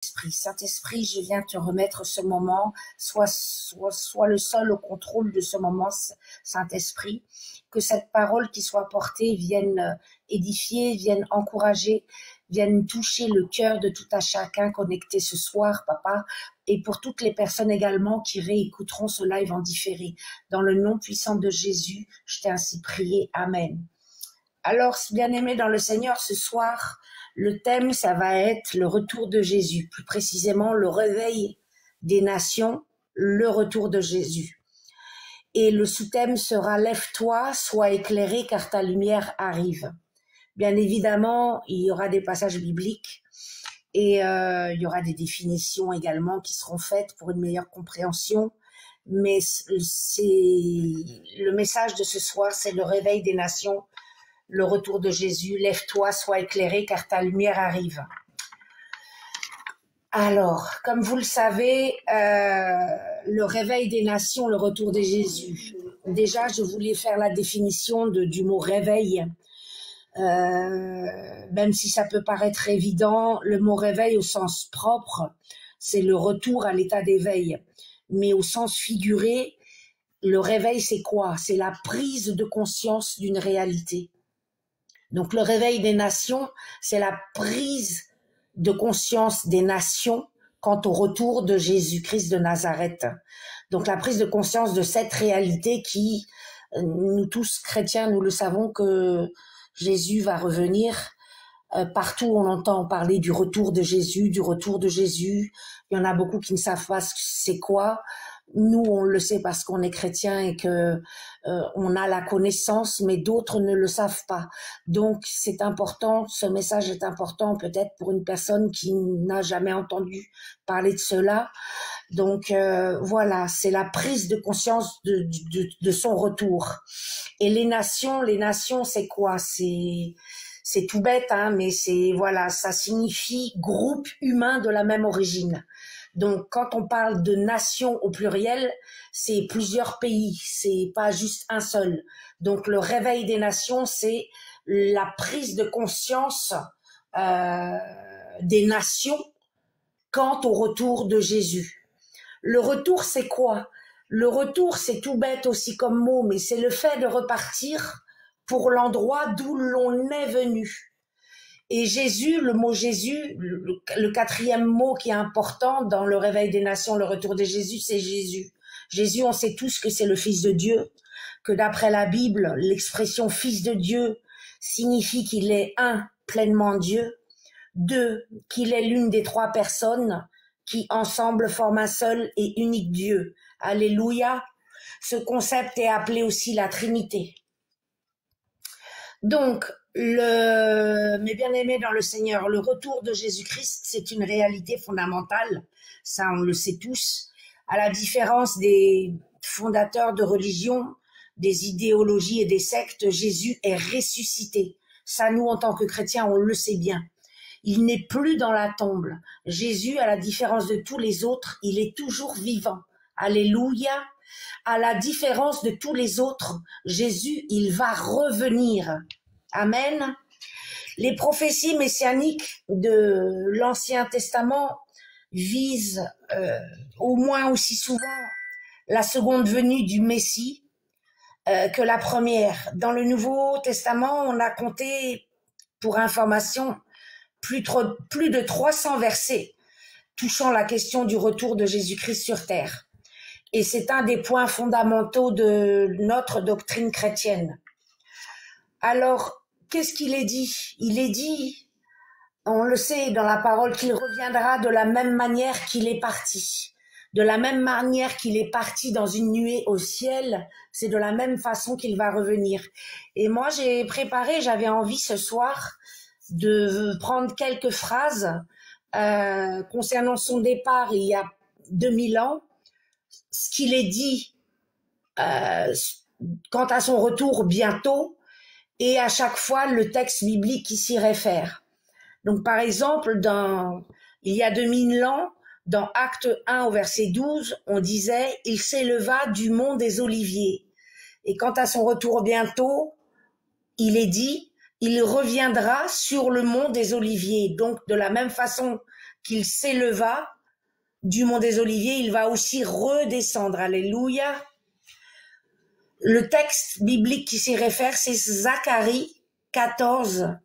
Saint-Esprit, je viens te remettre ce moment, sois le seul au contrôle de ce moment, Saint-Esprit, que cette parole qui soit portée vienne édifier, vienne encourager, vienne toucher le cœur de tout un chacun connecté ce soir, Papa, et pour toutes les personnes également qui réécouteront ce live en différé. Dans le nom puissant de Jésus, je t'ai ainsi prié. Amen. Alors, bien-aimés dans le Seigneur, ce soir, le thème, ça va être le retour de Jésus, plus précisément le réveil des nations, le retour de Jésus. Et le sous-thème sera « Lève-toi, sois éclairé car ta lumière arrive ». Bien évidemment, il y aura des passages bibliques et il y aura des définitions également qui seront faites pour une meilleure compréhension. Mais le message de ce soir, c'est le réveil des nations, le retour de Jésus. Lève-toi, sois éclairé car ta lumière arrive. Alors, comme vous le savez, le réveil des nations, le retour de Jésus. Déjà, je voulais faire la définition du mot réveil. Même si ça peut paraître évident, le mot réveil au sens propre, c'est le retour à l'état d'éveil. Mais au sens figuré, le réveil, c'est quoi? C'est la prise de conscience d'une réalité. Donc le réveil des nations, c'est la prise de conscience des nations quant au retour de Jésus-Christ de Nazareth. Donc la prise de conscience de cette réalité qui, nous tous chrétiens, nous le savons que Jésus va revenir. Partout on entend parler du retour de Jésus, du retour de Jésus. Il y en a beaucoup qui ne savent pas c'est quoi. Nous, on le sait parce qu'on est chrétien et que on a la connaissance, mais d'autres ne le savent pas. Donc, c'est important, ce message est important peut-être pour une personne qui n'a jamais entendu parler de cela. Donc, voilà, c'est la prise de conscience de son retour. Et les nations, c'est quoi? C'est tout bête, hein, mais voilà, ça signifie groupe humain de la même origine. Donc, quand on parle de nation au pluriel, c'est plusieurs pays, c'est pas juste un seul. Donc, le réveil des nations, c'est la prise de conscience des nations quant au retour de Jésus. Le retour, c'est quoi? Le retour, c'est tout bête aussi comme mot, mais c'est le fait de repartir pour l'endroit d'où l'on est venu. Et Jésus, le mot Jésus, le quatrième mot qui est important dans le réveil des nations, le retour de Jésus, c'est Jésus. Jésus, on sait tous que c'est le Fils de Dieu, que d'après la Bible, l'expression Fils de Dieu signifie qu'il est un, pleinement Dieu, deux, qu'il est l'une des trois personnes qui ensemble forment un seul et unique Dieu. Alléluia. Ce concept est appelé aussi la Trinité. Donc, mes bien-aimés dans le Seigneur, le retour de Jésus-Christ, c'est une réalité fondamentale. Ça, on le sait tous. À la différence des fondateurs de religion, des idéologies et des sectes, Jésus est ressuscité. Ça, nous, en tant que chrétiens, on le sait bien. Il n'est plus dans la tombe. Jésus, à la différence de tous les autres, il est toujours vivant. Alléluia. À la différence de tous les autres, Jésus, il va revenir. Amen. Les prophéties messianiques de l'Ancien Testament visent au moins aussi souvent la seconde venue du Messie que la première. Dans le Nouveau Testament, on a compté, pour information, plus de 300 versets touchant la question du retour de Jésus-Christ sur terre. Et c'est un des points fondamentaux de notre doctrine chrétienne. Alors, qu'est-ce qu'il est dit? Il est dit, on le sait dans la parole, qu'il reviendra de la même manière qu'il est parti. De la même manière qu'il est parti dans une nuée au ciel, c'est de la même façon qu'il va revenir. Et moi, j'avais envie ce soir de prendre quelques phrases concernant son départ il y a 2000 ans, ce qu'il est dit quant à son retour bientôt, et à chaque fois le texte biblique qui s'y réfère. Donc par exemple, il y a 2000 ans, dans Acte 1 au verset 12, on disait « Il s'éleva du mont des Oliviers ». Et quant à son retour bientôt, il est dit « Il reviendra sur le mont des Oliviers ». Donc de la même façon qu'il s'éleva du mont des Oliviers, il va aussi redescendre. Alléluia. Le texte biblique qui s'y réfère, c'est Zacharie 14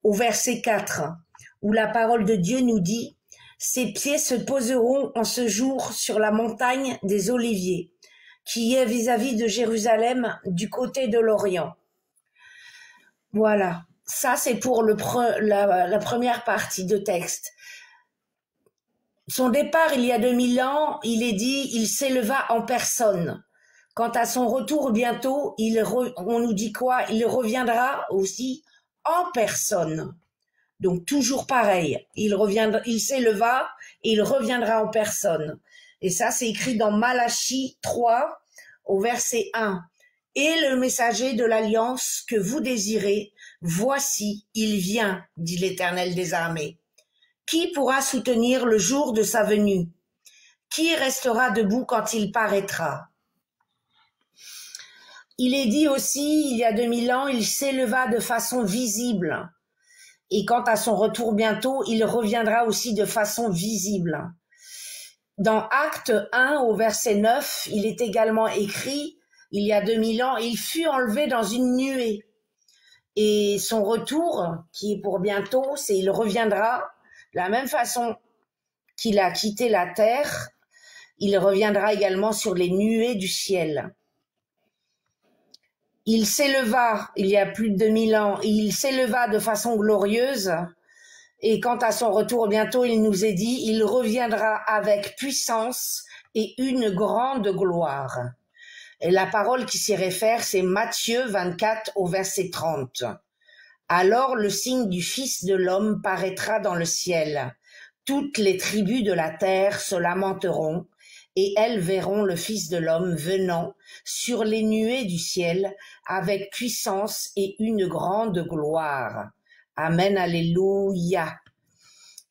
au verset 4, où la parole de Dieu nous dit « Ses pieds se poseront en ce jour sur la montagne des Oliviers, qui est vis-à-vis de Jérusalem du côté de l'Orient. » Voilà, ça c'est pour la première partie de texte. Son départ il y a 2000 ans, il est dit, il s'éleva en personne. Quant à son retour bientôt, on nous dit quoi? Il reviendra aussi en personne. Donc toujours pareil, il s'éleva et il reviendra en personne. Et ça c'est écrit dans Malachie 3 au verset 1. Et le messager de l'alliance que vous désirez, voici, il vient, dit l'Éternel des armées. Qui pourra soutenir le jour de sa venue? Qui restera debout quand il paraîtra? Il est dit aussi, il y a 2000 ans, il s'éleva de façon visible. Et quant à son retour bientôt, il reviendra aussi de façon visible. Dans Acte 1 au verset 9, il est également écrit, il y a 2000 ans, il fut enlevé dans une nuée. Et son retour, qui est pour bientôt, c'est il reviendra de la même façon qu'il a quitté la terre, il reviendra également sur les nuées du ciel. Il s'éleva, il y a plus de 2000 ans, il s'éleva de façon glorieuse, et quant à son retour bientôt, il nous est dit, il reviendra avec puissance et une grande gloire. Et la parole qui s'y réfère, c'est Matthieu 24 au verset 30. Alors le signe du Fils de l'homme paraîtra dans le ciel. Toutes les tribus de la terre se lamenteront, et elles verront le Fils de l'homme venant sur les nuées du ciel avec puissance et une grande gloire. Amen, alléluia.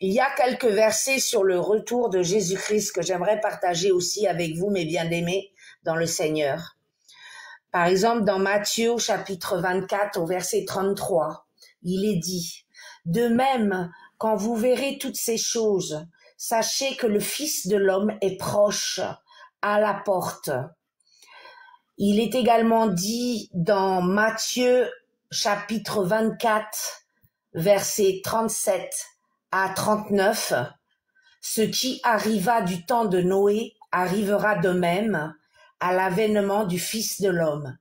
Il y a quelques versets sur le retour de Jésus-Christ que j'aimerais partager aussi avec vous, mes bien-aimés, dans le Seigneur. Par exemple, dans Matthieu chapitre 24 au verset 33, il est dit « De même, quand vous verrez toutes ces choses, sachez que le Fils de l'homme est proche, à la porte. » Il est également dit dans Matthieu chapitre 24, versets 37 à 39, « Ce qui arriva du temps de Noé arrivera de même à l'avènement du Fils de l'homme.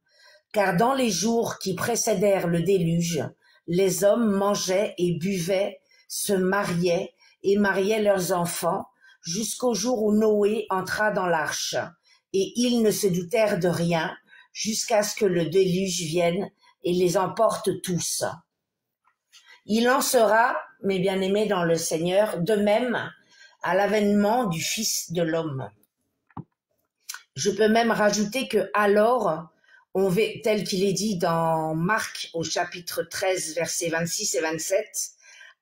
Car dans les jours qui précédèrent le déluge, les hommes mangeaient et buvaient, se mariaient et mariaient leurs enfants, jusqu'au jour où Noé entra dans l'arche. Et ils ne se doutèrent de rien, jusqu'à ce que le déluge vienne et les emporte tous. Il en sera, mes bien-aimés dans le Seigneur, de même à l'avènement du Fils de l'homme. Je peux même rajouter que alors, tel qu'il est dit dans Marc au chapitre 13, versets 26 et 27,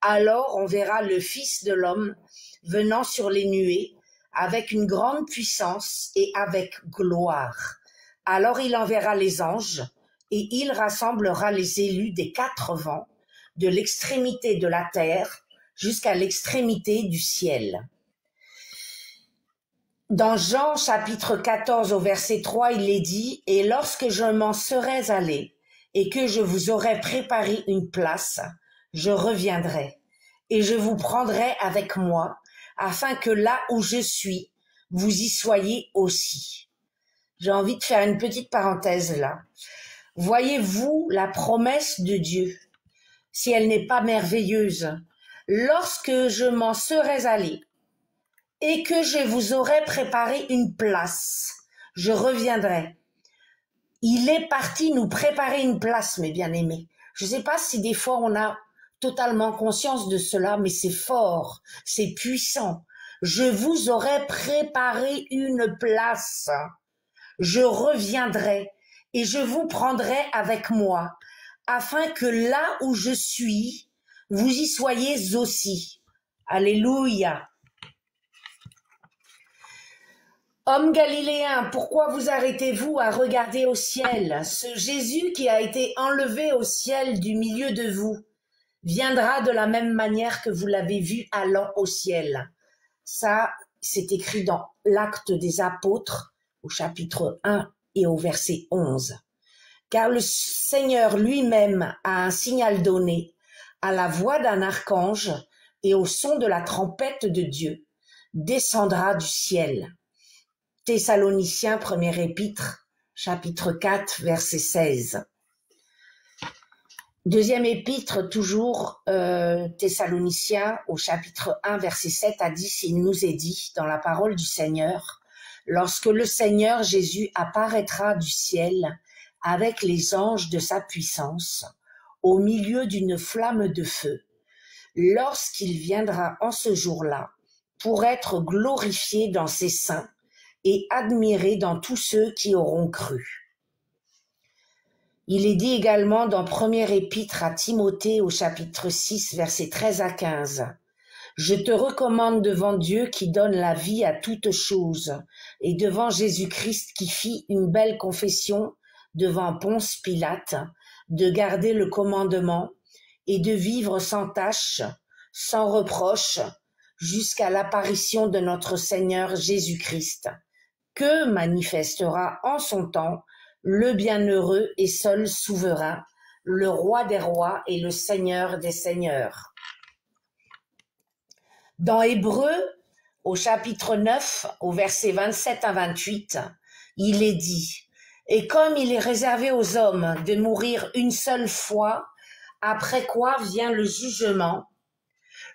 alors on verra le Fils de l'homme venant sur les nuées avec une grande puissance et avec gloire. Alors il enverra les anges et il rassemblera les élus des 4 vents, de l'extrémité de la terre jusqu'à l'extrémité du ciel. Dans Jean chapitre 14 au verset 3, il est dit « Et lorsque je m'en serai allé et que je vous aurai préparé une place, je reviendrai et je vous prendrai avec moi, afin que là où je suis, vous y soyez aussi. » J'ai envie de faire une petite parenthèse là. Voyez-vous la promesse de Dieu, si elle n'est pas merveilleuse? Lorsque je m'en serai allé et que je vous aurai préparé une place, je reviendrai. Il est parti nous préparer une place, mes bien-aimés. Je ne sais pas si des fois on a totalement conscience de cela, mais c'est fort, c'est puissant. Je vous aurai préparé une place. Je reviendrai et je vous prendrai avec moi, afin que là où je suis, vous y soyez aussi. Alléluia. Hommes galiléens, pourquoi vous arrêtez-vous à regarder au ciel? Ce Jésus qui a été enlevé au ciel du milieu de vous viendra de la même manière que vous l'avez vu allant au ciel. Ça, c'est écrit dans l'Acte des Apôtres, au chapitre 1 et au verset 11. Car le Seigneur lui-même a un signal donné à la voix d'un archange et au son de la trompette de Dieu, descendra du ciel. Thessaloniciens, première épître, chapitre 4, verset 16. Deuxième épître, toujours Thessaloniciens, au chapitre 1, verset 7 à 10, il nous est dit dans la parole du Seigneur, « Lorsque le Seigneur Jésus apparaîtra du ciel avec les anges de sa puissance, au milieu d'une flamme de feu, lorsqu'il viendra en ce jour-là, pour être glorifié dans ses saints et admiré dans tous ceux qui auront cru. » Il est dit également dans première épître à Timothée au chapitre 6, versets 13 à 15. « Je te recommande devant Dieu qui donne la vie à toutes choses, et devant Jésus-Christ qui fit une belle confession devant Ponce Pilate, de garder le commandement et de vivre sans tache, sans reproche, jusqu'à l'apparition de notre Seigneur Jésus-Christ, que manifestera en son temps le bienheureux et seul souverain, le roi des rois et le Seigneur des seigneurs. » Dans Hébreux, au chapitre 9, au verset 27 à 28, il est dit « Et comme il est réservé aux hommes de mourir une seule fois, après quoi vient le jugement,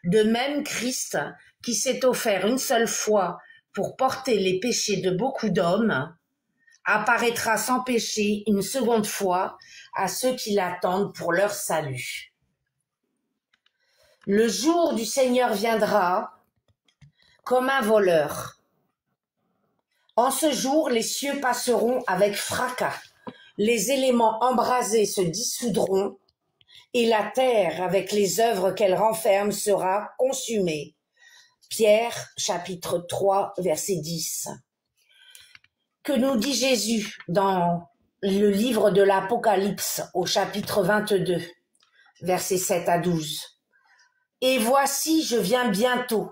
de même Christ, qui s'est offert une seule fois pour porter les péchés de beaucoup d'hommes, apparaîtra sans péché une seconde fois à ceux qui l'attendent pour leur salut. Le jour du Seigneur viendra comme un voleur. En ce jour, les cieux passeront avec fracas, les éléments embrasés se dissoudront, et la terre, avec les œuvres qu'elle renferme, sera consumée. Pierre, chapitre 3, verset 10. Que nous dit Jésus dans le livre de l'Apocalypse au chapitre 22, versets 7 à 12. « Et voici, je viens bientôt.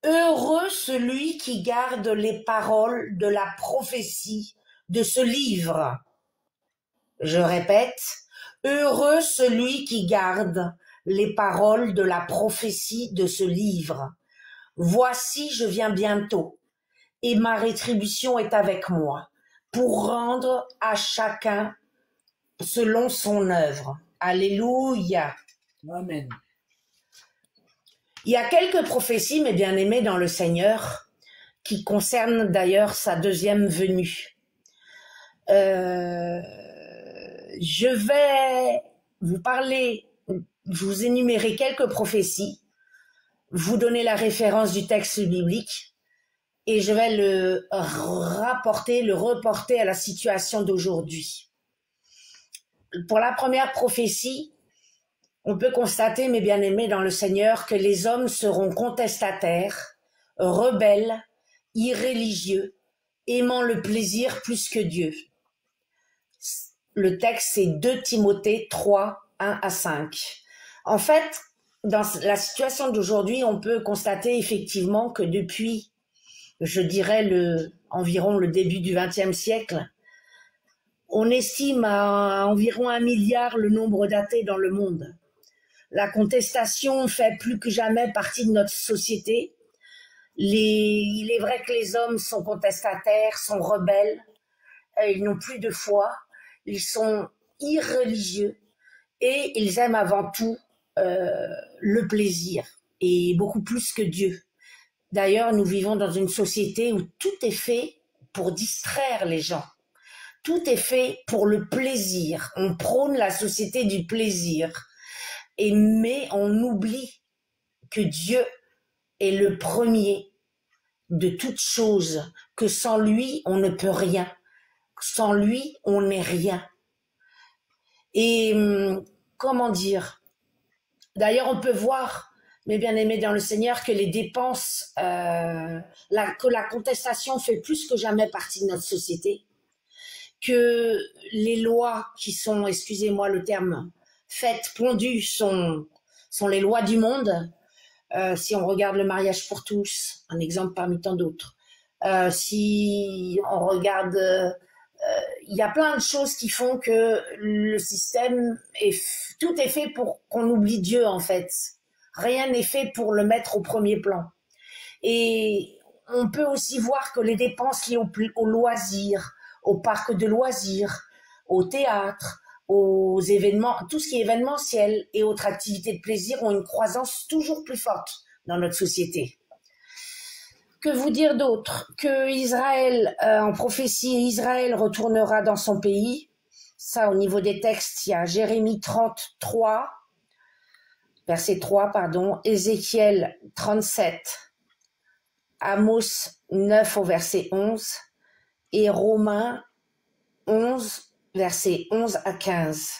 Heureux celui qui garde les paroles de la prophétie de ce livre. » Je répète, heureux celui qui garde les paroles de la prophétie de ce livre. Voici, je viens bientôt. Et ma rétribution est avec moi, pour rendre à chacun selon son œuvre. Alléluia. Amen. Il y a quelques prophéties, mes bien-aimés dans le Seigneur, qui concernent d'ailleurs sa deuxième venue. Je vais vous parler, vous énumérer quelques prophéties, vous donner la référence du texte biblique, et je vais le reporter à la situation d'aujourd'hui. Pour la première prophétie, on peut constater, mes bien-aimés dans le Seigneur, que les hommes seront contestataires, rebelles, irréligieux, aimant le plaisir plus que Dieu. Le texte, c'est 2 Timothée 3, 1 à 5. En fait, dans la situation d'aujourd'hui, on peut constater effectivement que depuis, je dirais, environ le début du XXe siècle, on estime à environ 1 milliard le nombre d'athées dans le monde. La contestation fait plus que jamais partie de notre société. Il est vrai que les hommes sont contestataires, sont rebelles, ils n'ont plus de foi, ils sont irreligieux et ils aiment avant tout le plaisir et beaucoup plus que Dieu. D'ailleurs, nous vivons dans une société où tout est fait pour distraire les gens. Tout est fait pour le plaisir. On prône la société du plaisir. Mais on oublie que Dieu est le premier de toutes choses, que sans lui, on ne peut rien. Sans lui, on n'est rien. Et comment dire? D'ailleurs, on peut voir, mes bien-aimés dans le Seigneur, que les dépenses, que la contestation fait plus que jamais partie de notre société, que les lois qui sont, excusez-moi le terme, faites, pondues, sont les lois du monde. Si on regarde le mariage pour tous, un exemple parmi tant d'autres. Si on regarde, il y a plein de choses qui font que le système tout est fait pour qu'on oublie Dieu en fait. Rien n'est fait pour le mettre au premier plan. Et on peut aussi voir que les dépenses liées au loisirs, au parc de loisirs, au théâtre, aux événements, tout ce qui est événementiel et autres activités de plaisir ont une croissance toujours plus forte dans notre société. Que vous dire d'autre? Que Israël, en prophétie, Israël retournera dans son pays. Ça, au niveau des textes, il y a Jérémie 33, verset 3, pardon, Ézéchiel 37, Amos 9 au verset 11 et Romains 11, verset 11 à 15.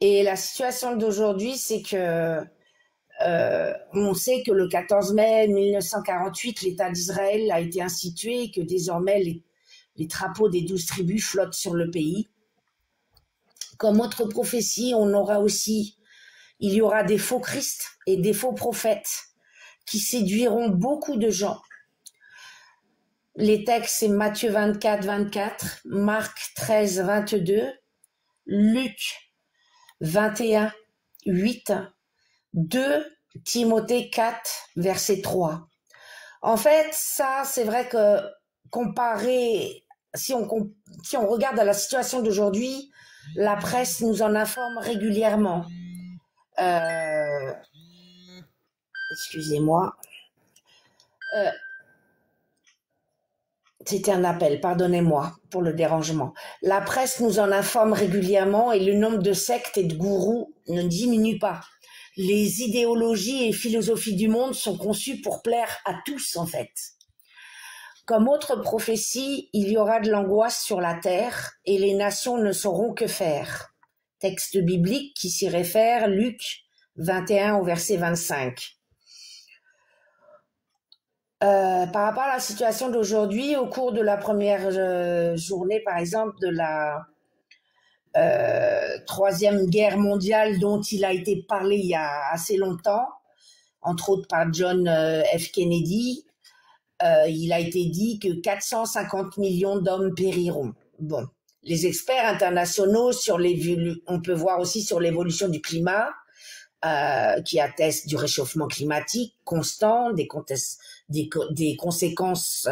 Et la situation d'aujourd'hui, c'est que on sait que le 14 mai 1948, l'État d'Israël a été institué et que désormais les drapeaux des 12 tribus flottent sur le pays. Comme autre prophétie, il y aura des faux Christ et des faux prophètes qui séduiront beaucoup de gens. Les textes, c'est Matthieu 24, 24, Marc 13, 22, Luc 21, 8, 2 Timothée 4, verset 3. En fait, ça, c'est vrai que comparé, si on regarde à la situation d'aujourd'hui, la presse nous en informe régulièrement. Excusez-moi. C'était un appel, pardonnez-moi pour le dérangement. La presse nous en informe régulièrement et le nombre de sectes et de gourous ne diminue pas. Les idéologies et philosophies du monde sont conçues pour plaire à tous, en fait. Comme autre prophétie, il y aura de l'angoisse sur la terre et les nations ne sauront que faire. Texte biblique qui s'y réfère, Luc 21 au verset 25. Par rapport à la situation d'aujourd'hui, au cours de la première journée, par exemple, de la Troisième Guerre mondiale dont il a été parlé il y a assez longtemps, entre autres par John F. Kennedy, il a été dit que 450 millions d'hommes périront. Bon, les experts internationaux on peut voir aussi sur l'évolution du climat, qui attestent du réchauffement climatique constant, des conséquences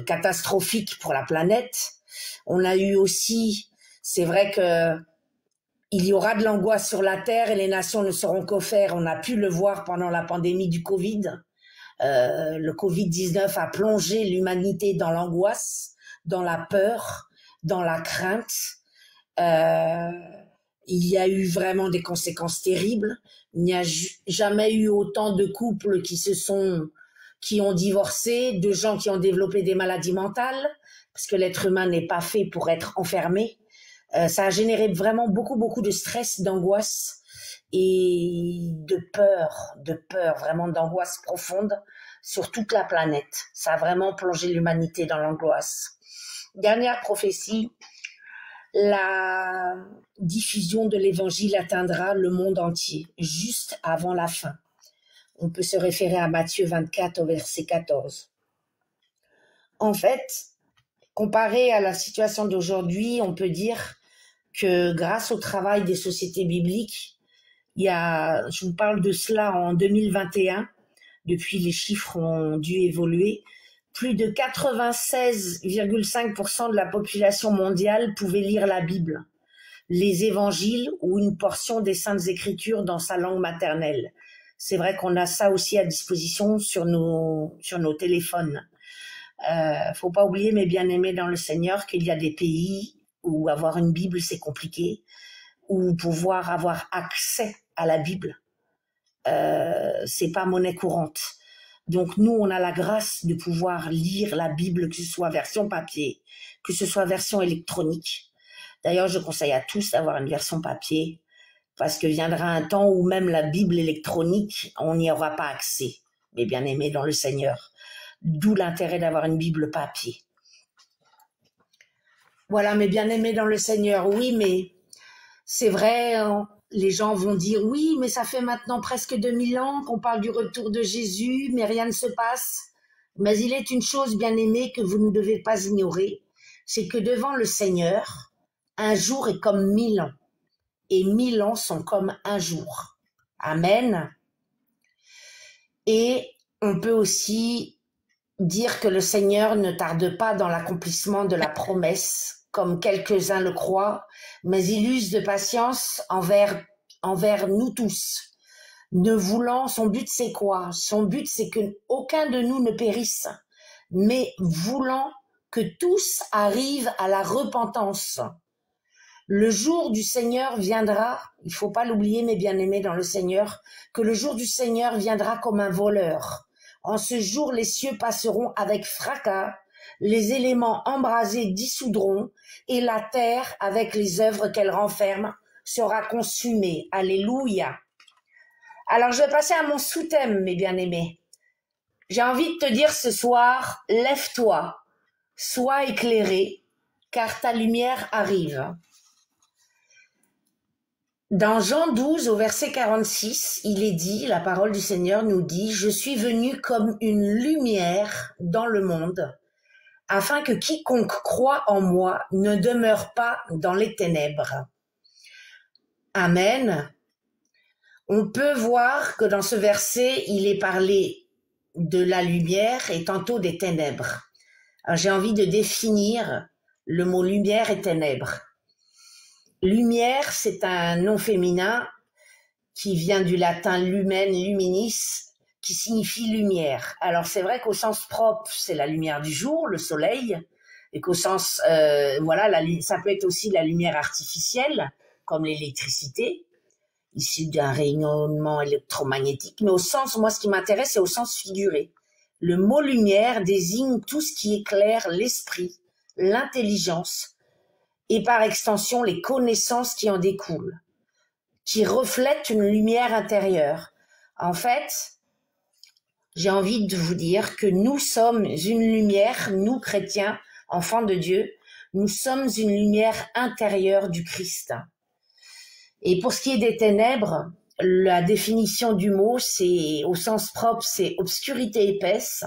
catastrophiques pour la planète. On a eu aussi, c'est vrai que il y aura de l'angoisse sur la Terre et les nations ne sauront que faire. On a pu le voir pendant la pandémie du Covid. Le Covid-19 a plongé l'humanité dans l'angoisse, dans la peur, dans la crainte. Il y a eu vraiment des conséquences terribles. Il n'y a jamais eu autant de couples qui ont divorcé, de gens qui ont développé des maladies mentales, parce que l'être humain n'est pas fait pour être enfermé. Ça a généré vraiment beaucoup de stress, d'angoisse et de peur, vraiment d'angoisse profonde sur toute la planète. Ça a vraiment plongé l'humanité dans l'angoisse. Dernière prophétie, la diffusion de l'évangile atteindra le monde entier, juste avant la fin. On peut se référer à Matthieu 24 au verset 14. En fait, comparé à la situation d'aujourd'hui, on peut dire que grâce au travail des sociétés bibliques, je vous parle de cela en 2021, depuis les chiffres ont dû évoluer, plus de 96,5% de la population mondiale pouvait lire la Bible, les évangiles ou une portion des Saintes Écritures dans sa langue maternelle. C'est vrai qu'on a ça aussi à disposition sur nos téléphones. Faut pas oublier, mes bien-aimés dans le Seigneur, qu'il y a des pays où avoir une Bible c'est compliqué, où pouvoir avoir accès à la Bible, c'est pas monnaie courante. Donc nous, on a la grâce de pouvoir lire la Bible, que ce soit version papier, que ce soit version électronique. D'ailleurs, je conseille à tous d'avoir une version papier, parce que viendra un temps où même la Bible électronique, on n'y aura pas accès, mes bien-aimés dans le Seigneur. D'où l'intérêt d'avoir une Bible papier. Voilà, mes bien-aimés dans le Seigneur, oui, mais c'est vrai, les gens vont dire oui, mais ça fait maintenant presque 2000 ans qu'on parle du retour de Jésus, mais rien ne se passe. Mais il est une chose, bien aimée, que vous ne devez pas ignorer, c'est que devant le Seigneur, un jour est comme 1000 ans, et 1000 ans sont comme un jour. Amen. Et on peut aussi dire que le Seigneur ne tarde pas dans l'accomplissement de la promesse, comme quelques-uns le croient, mais il use de patience envers nous tous. Ne voulant, son but c'est quoi? Son but c'est que aucun de nous ne périsse, mais voulant que tous arrivent à la repentance. Le jour du Seigneur viendra, il faut pas l'oublier mes bien-aimés dans le Seigneur, que le jour du Seigneur viendra comme un voleur. En ce jour, les cieux passeront avec fracas, les éléments embrasés dissoudront, et la terre, avec les œuvres qu'elle renferme, sera consumée. Alléluia. Alors, je vais passer à mon sous-thème, mes bien-aimés. J'ai envie de te dire ce soir, lève-toi, sois éclairé, car ta lumière arrive. Dans Jean 12, au verset 46, il est dit, la parole du Seigneur nous dit, « Je suis venu comme une lumière dans le monde, afin que quiconque croit en moi ne demeure pas dans les ténèbres. » Amen. On peut voir que dans ce verset, il est parlé de la lumière et tantôt des ténèbres. Alors, j'ai envie de définir le mot lumière et ténèbres. Lumière, c'est un nom féminin qui vient du latin lumen, luminis, qui signifie lumière. Alors c'est vrai qu'au sens propre, c'est la lumière du jour, le soleil, et qu'au sens, voilà, ça peut être aussi la lumière artificielle, comme l'électricité, issue d'un rayonnement électromagnétique. Mais au sens, moi ce qui m'intéresse, c'est au sens figuré. Le mot lumière désigne tout ce qui éclaire l'esprit, l'intelligence, et par extension les connaissances qui en découlent, qui reflètent une lumière intérieure. En fait, j'ai envie de vous dire que nous sommes une lumière, nous chrétiens, enfants de Dieu, nous sommes une lumière intérieure du Christ. Et pour ce qui est des ténèbres, la définition du mot, c'est au sens propre, c'est obscurité épaisse,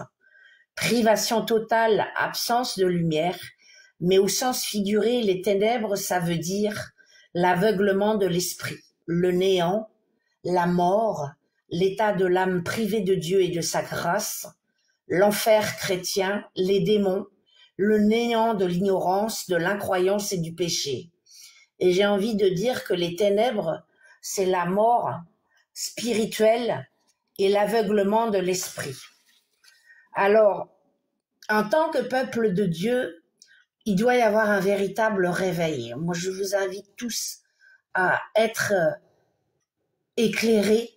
privation totale, absence de lumière. Mais au sens figuré, les ténèbres, ça veut dire l'aveuglement de l'esprit, le néant, la mort, l'état de l'âme privée de Dieu et de sa grâce, l'enfer chrétien, les démons, le néant de l'ignorance, de l'incroyance et du péché. Et j'ai envie de dire que les ténèbres, c'est la mort spirituelle et l'aveuglement de l'esprit. Alors, en tant que peuple de Dieu, il doit y avoir un véritable réveil. Moi, je vous invite tous à être éclairés,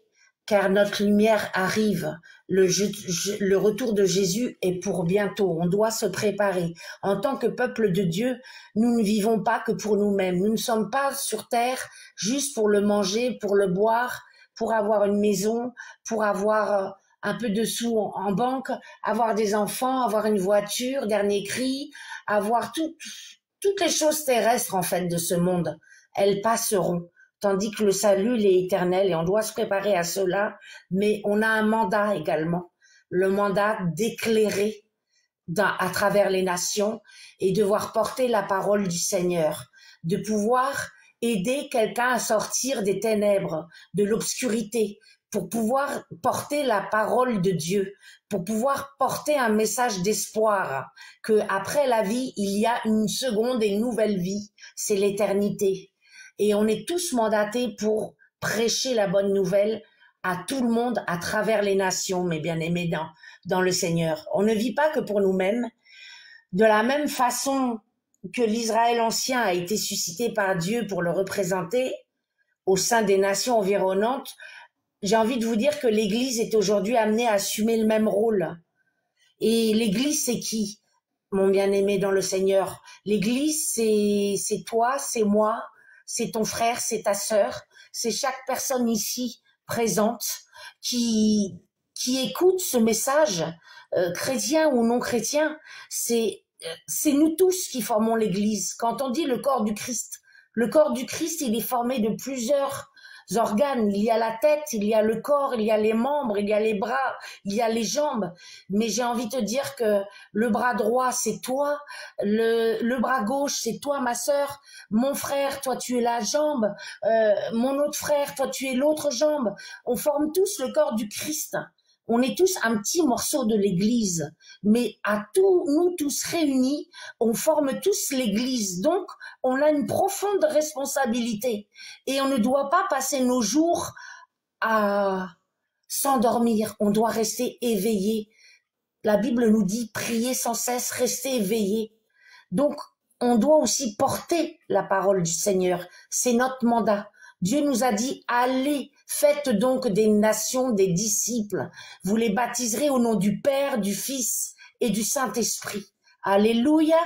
car notre lumière arrive. Le retour de Jésus est pour bientôt. On doit se préparer. En tant que peuple de Dieu, nous ne vivons pas que pour nous-mêmes. Nous ne sommes pas sur terre juste pour le manger, pour le boire, pour avoir une maison, pour avoir un peu de sous en banque, avoir des enfants, avoir une voiture, dernier cri, avoir toutes les choses terrestres en fait de ce monde. Elles passeront. Tandis que le salut, il est éternel et on doit se préparer à cela, mais on a un mandat également, le mandat d'éclairer à travers les nations et de voir porter la parole du Seigneur, de pouvoir aider quelqu'un à sortir des ténèbres, de l'obscurité, pour pouvoir porter la parole de Dieu, pour pouvoir porter un message d'espoir, que après la vie, il y a une seconde et une nouvelle vie, c'est l'éternité. Et on est tous mandatés pour prêcher la bonne nouvelle à tout le monde à travers les nations, mes bien-aimés dans le Seigneur. On ne vit pas que pour nous-mêmes. De la même façon que l'Israël ancien a été suscité par Dieu pour le représenter au sein des nations environnantes, j'ai envie de vous dire que l'Église est aujourd'hui amenée à assumer le même rôle. Et l'Église, c'est qui, mon bien-aimé dans le Seigneur? L'Église, c'est toi, c'est moi, c'est ton frère, c'est ta sœur, c'est chaque personne ici présente qui écoute ce message, chrétien ou non chrétien. C'est nous tous qui formons l'Église. Quand on dit le corps du Christ, il est formé de plusieurs organes. Il y a la tête, il y a le corps, il y a les membres, il y a les bras, il y a les jambes. Mais j'ai envie de te dire que le bras droit, c'est toi. Le bras gauche, c'est toi, ma sœur. Mon frère, toi, tu es la jambe. Mon autre frère, toi, tu es l'autre jambe. On forme tous le corps du Christ. On est tous un petit morceau de l'Église, mais nous tous réunis, on forme tous l'Église. Donc, on a une profonde responsabilité et on ne doit pas passer nos jours à s'endormir. On doit rester éveillé. La Bible nous dit prier sans cesse, rester éveillé. Donc, on doit aussi porter la parole du Seigneur. C'est notre mandat. Dieu nous a dit, allez, faites donc des nations, des disciples. Vous les baptiserez au nom du Père, du Fils et du Saint-Esprit. Alléluia,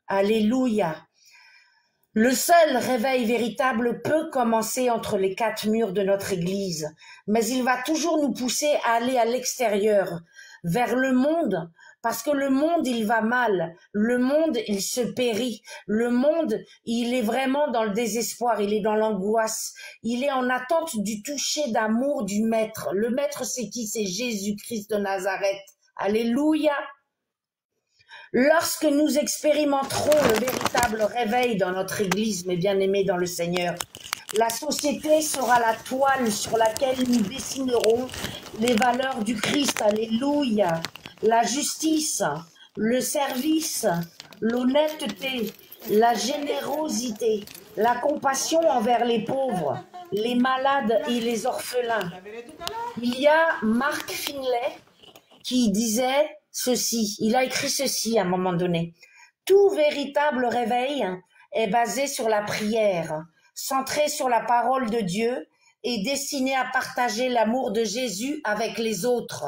alléluia. Le seul réveil véritable peut commencer entre les quatre murs de notre Église, mais il va toujours nous pousser à aller à l'extérieur, vers le monde, parce que le monde, il va mal. Le monde, il se périt. Le monde, il est vraiment dans le désespoir. Il est dans l'angoisse. Il est en attente du toucher d'amour du Maître. Le Maître, c'est qui? C'est Jésus-Christ de Nazareth. Alléluia. Lorsque nous expérimenterons le véritable réveil dans notre Église, mes bien-aimés dans le Seigneur, la société sera la toile sur laquelle nous dessinerons les valeurs du Christ. Alléluia. La justice, le service, l'honnêteté, la générosité, la compassion envers les pauvres, les malades et les orphelins. Il y a Mark Finlay qui disait ceci, il a écrit ceci à un moment donné. Tout véritable réveil est basé sur la prière, centré sur la parole de Dieu et destiné à partager l'amour de Jésus avec les autres.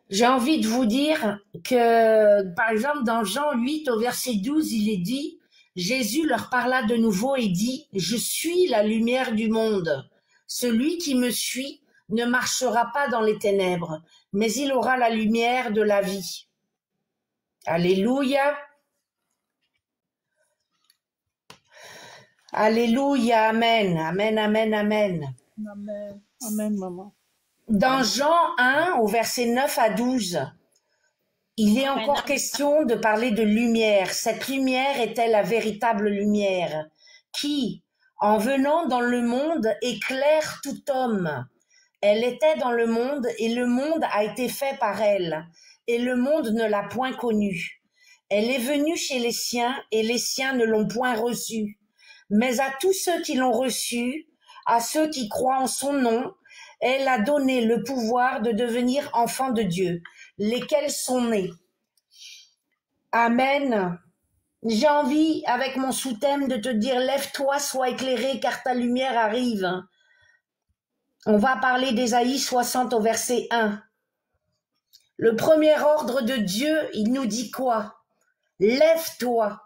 J'ai envie de vous dire que, par exemple, dans Jean 8, au verset 12, il est dit, Jésus leur parla de nouveau et dit, « Je suis la lumière du monde. Celui qui me suit ne marchera pas dans les ténèbres, mais il aura la lumière de la vie. » Alléluia. Alléluia, amen, amen, amen, amen. Amen. Amen, maman. Dans Jean 1, au verset 9 à 12, il est encore question de parler de lumière. Cette lumière était la véritable lumière qui, en venant dans le monde, éclaire tout homme. Elle était dans le monde et le monde a été fait par elle, et le monde ne l'a point connue. Elle est venue chez les siens et les siens ne l'ont point reçue. Mais à tous ceux qui l'ont reçue, à ceux qui croient en son nom, elle a donné le pouvoir de devenir enfants de Dieu, lesquels sont nés. Amen. J'ai envie, avec mon sous-thème, de te dire, lève-toi, sois éclairé, car ta lumière arrive. On va parler d'Ésaïe 60 au verset 1. Le premier ordre de Dieu, il nous dit quoi? Lève-toi.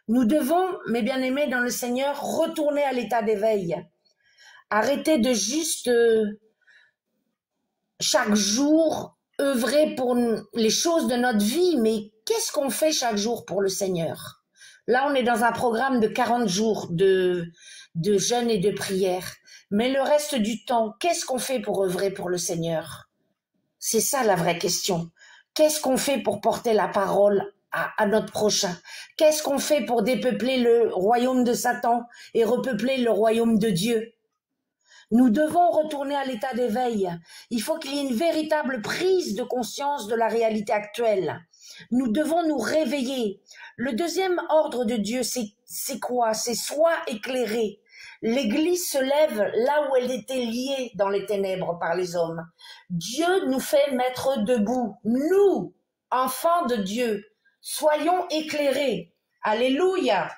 Nous devons, mes bien-aimés dans le Seigneur, retourner à l'état d'éveil. Arrêtez de juste chaque jour œuvrer pour les choses de notre vie, mais qu'est-ce qu'on fait chaque jour pour le Seigneur? Là, on est dans un programme de 40 jours de jeûne et de prière. Mais le reste du temps, qu'est-ce qu'on fait pour œuvrer pour le Seigneur? C'est ça la vraie question. Qu'est-ce qu'on fait pour porter la parole à notre prochain? Qu'est-ce qu'on fait pour dépeupler le royaume de Satan et repeupler le royaume de Dieu? Nous devons retourner à l'état d'éveil. Il faut qu'il y ait une véritable prise de conscience de la réalité actuelle. Nous devons nous réveiller. Le deuxième ordre de Dieu, c'est quoi? C'est sois éclairé. L'Église se lève là où elle était liée dans les ténèbres par les hommes. Dieu nous fait mettre debout. Nous, enfants de Dieu, soyons éclairés. Alléluia.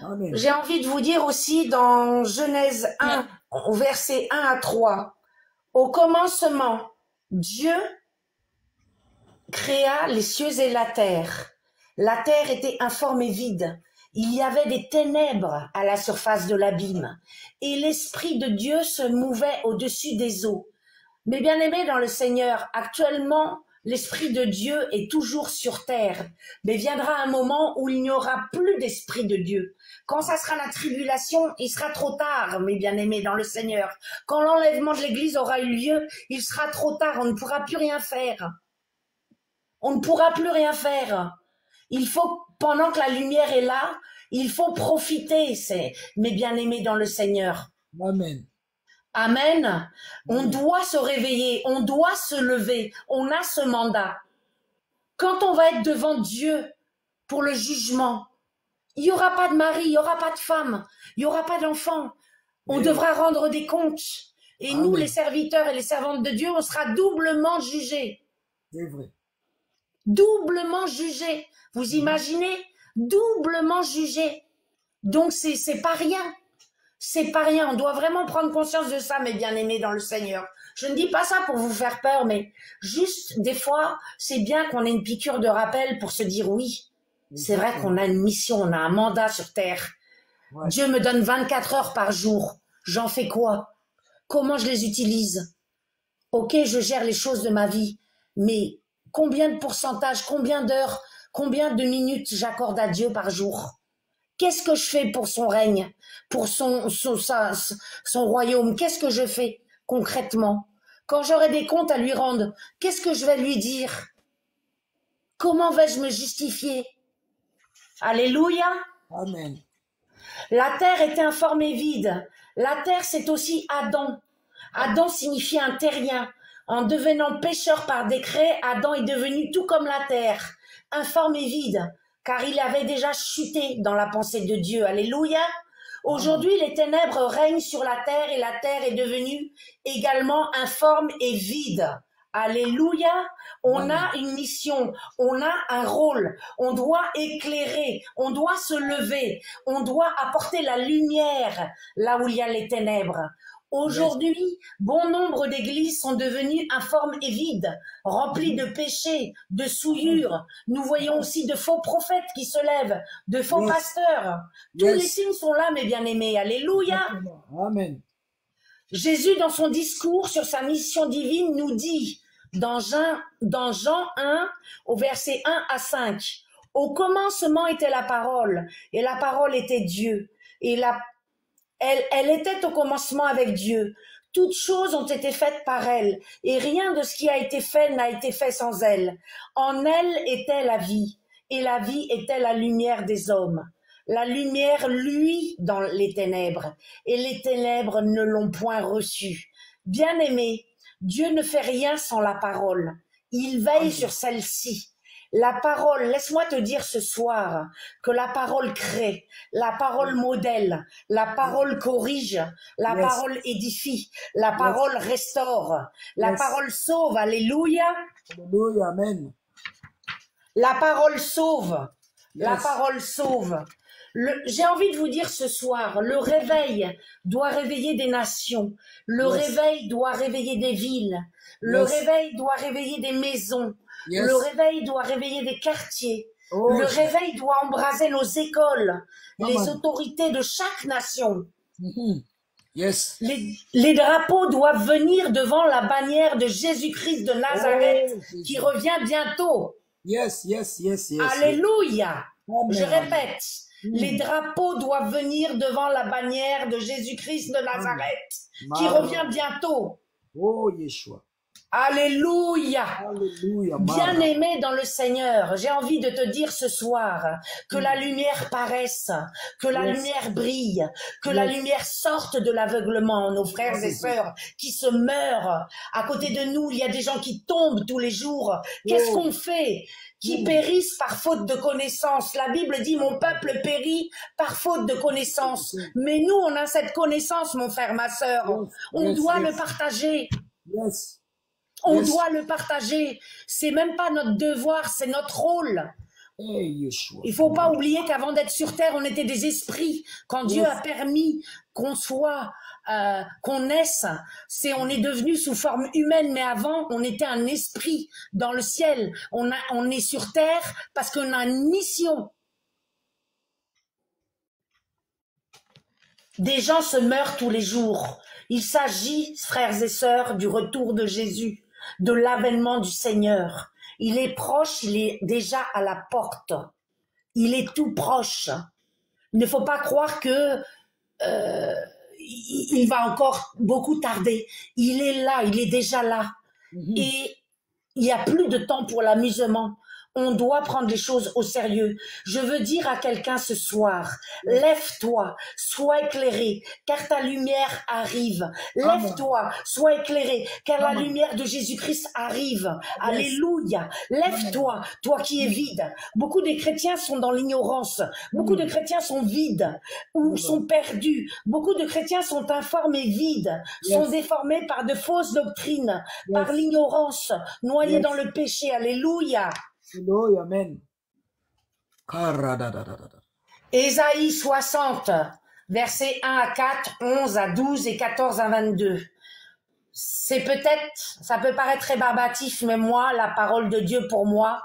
Amen. J'ai envie de vous dire aussi dans Genèse 1, au verset 1 à 3, au commencement, Dieu créa les cieux et la terre. La terre était informe et vide. Il y avait des ténèbres à la surface de l'abîme, et l'Esprit de Dieu se mouvait au-dessus des eaux. Mais bien-aimés dans le Seigneur, actuellement, l'Esprit de Dieu est toujours sur terre. Mais viendra un moment où il n'y aura plus d'Esprit de Dieu. Quand ça sera la tribulation, il sera trop tard, mes bien-aimés dans le Seigneur. Quand l'enlèvement de l'Église aura eu lieu, il sera trop tard, on ne pourra plus rien faire. On ne pourra plus rien faire. Il faut, pendant que la lumière est là, il faut profiter, mes bien-aimés dans le Seigneur. Amen. Amen. On doit se réveiller, on doit se lever, on a ce mandat. Quand on va être devant Dieu pour le jugement, il n'y aura pas de mari, il n'y aura pas de femme, il n'y aura pas d'enfant. On devra rendre des comptes. Et nous, les serviteurs et les servantes de Dieu, on sera doublement jugés. C'est vrai. Doublement jugés. Vous imaginez? Doublement jugés. Donc, c'est pas rien. C'est pas rien. On doit vraiment prendre conscience de ça, mes bien-aimés dans le Seigneur. Je ne dis pas ça pour vous faire peur, mais juste, des fois, c'est bien qu'on ait une piqûre de rappel pour se dire oui. C'est vrai qu'on a une mission, on a un mandat sur terre. Ouais. Dieu me donne 24 heures par jour. J'en fais quoi? Comment je les utilise? Ok, je gère les choses de ma vie, mais combien de pourcentage, combien d'heures, combien de minutes j'accorde à Dieu par jour? Qu'est-ce que je fais pour son règne, pour son royaume? Qu'est-ce que je fais concrètement? Quand j'aurai des comptes à lui rendre, qu'est-ce que je vais lui dire? Comment vais-je me justifier? Alléluia. Amen. La terre était informe et vide. La terre, c'est aussi Adam. Adam signifie un terrien. En devenant pécheur par décret, Adam est devenu tout comme la terre, informe et vide, car il avait déjà chuté dans la pensée de Dieu. Alléluia. Aujourd'hui, les ténèbres règnent sur la terre et la terre est devenue également informe et vide. Alléluia. On a une mission, on a un rôle, on doit éclairer, on doit se lever, on doit apporter la lumière là où il y a les ténèbres. Aujourd'hui, bon nombre d'églises sont devenues informes et vides, remplies de péchés, de souillures. Nous voyons aussi de faux prophètes qui se lèvent, de faux pasteurs. Tous les signes sont là, mes bien-aimés. Alléluia. Amen. Jésus, dans son discours sur sa mission divine, nous dit, dans Jean 1, au verset 1 à 5, « Au commencement était la parole, et la parole était Dieu, et elle était au commencement avec Dieu. Toutes choses ont été faites par elle, et rien de ce qui a été fait n'a été fait sans elle. En elle était la vie, et la vie était la lumière des hommes. La lumière luit dans les ténèbres, et les ténèbres ne l'ont point reçue. Bien-aimé, Dieu ne fait rien sans la parole. Il veille sur celle-ci. La parole, laisse-moi te dire ce soir que la parole crée, la parole modèle, la parole corrige, la parole édifie, la parole restaure, la parole sauve. Alléluia. Alléluia, amen. La parole sauve. La parole sauve. J'ai envie de vous dire ce soir, le réveil doit réveiller des nations, le réveil doit réveiller des villes, le réveil doit réveiller des maisons, le réveil doit réveiller des quartiers, le réveil doit embraser nos écoles, les autorités de chaque nation. Les drapeaux doivent venir devant la bannière de Jésus-Christ de Nazareth qui revient bientôt. Alléluia. Je répète. Les drapeaux doivent venir devant la bannière de Jésus-Christ de Nazareth, qui revient bientôt. Oh, Yeshua. Alléluia. Bien-aimé dans le Seigneur, j'ai envie de te dire ce soir que la lumière paraisse, que la lumière brille, que la lumière sorte de l'aveuglement. Nos frères et sœurs qui se meurent à côté de nous, il y a des gens qui tombent tous les jours. Qu'est-ce qu'on fait? Qui périssent par faute de connaissance. La Bible dit, mon peuple périt par faute de connaissance. Mais nous, on a cette connaissance, mon frère, ma sœur. On doit le partager. On doit le partager. C'est même pas notre devoir, c'est notre rôle. Il faut pas oublier qu'avant d'être sur terre, on était des esprits. Quand Dieu a permis qu'on soit, qu'on naisse, on est devenu sous forme humaine, mais avant, on était un esprit dans le ciel. On est sur terre parce qu'on a une mission. Des gens se meurent tous les jours. Il s'agit, frères et sœurs, du retour de Jésus. de l'avènement du Seigneur. Il est proche, il est déjà à la porte. Il est tout proche. Il ne faut pas croire que il va encore beaucoup tarder. Il est là, il est déjà là. Et il n'y a plus de temps pour l'amusement. On doit prendre les choses au sérieux. Je veux dire à quelqu'un ce soir, lève-toi, sois éclairé, car ta lumière arrive. Lève-toi, sois éclairé, car la lumière de Jésus-Christ arrive. Alléluia. Lève-toi, toi qui es vide. Beaucoup de chrétiens sont dans l'ignorance. Beaucoup de chrétiens sont vides ou sont perdus. Beaucoup de chrétiens sont informes et vides, sont déformés par de fausses doctrines, par l'ignorance, noyés dans le péché. Alléluia. Alléluia, amen. Ésaïe 60, versets 1 à 4, 11 à 12 et 14 à 22. C'est peut-être, ça peut paraître rébarbatif, mais moi, la parole de Dieu pour moi,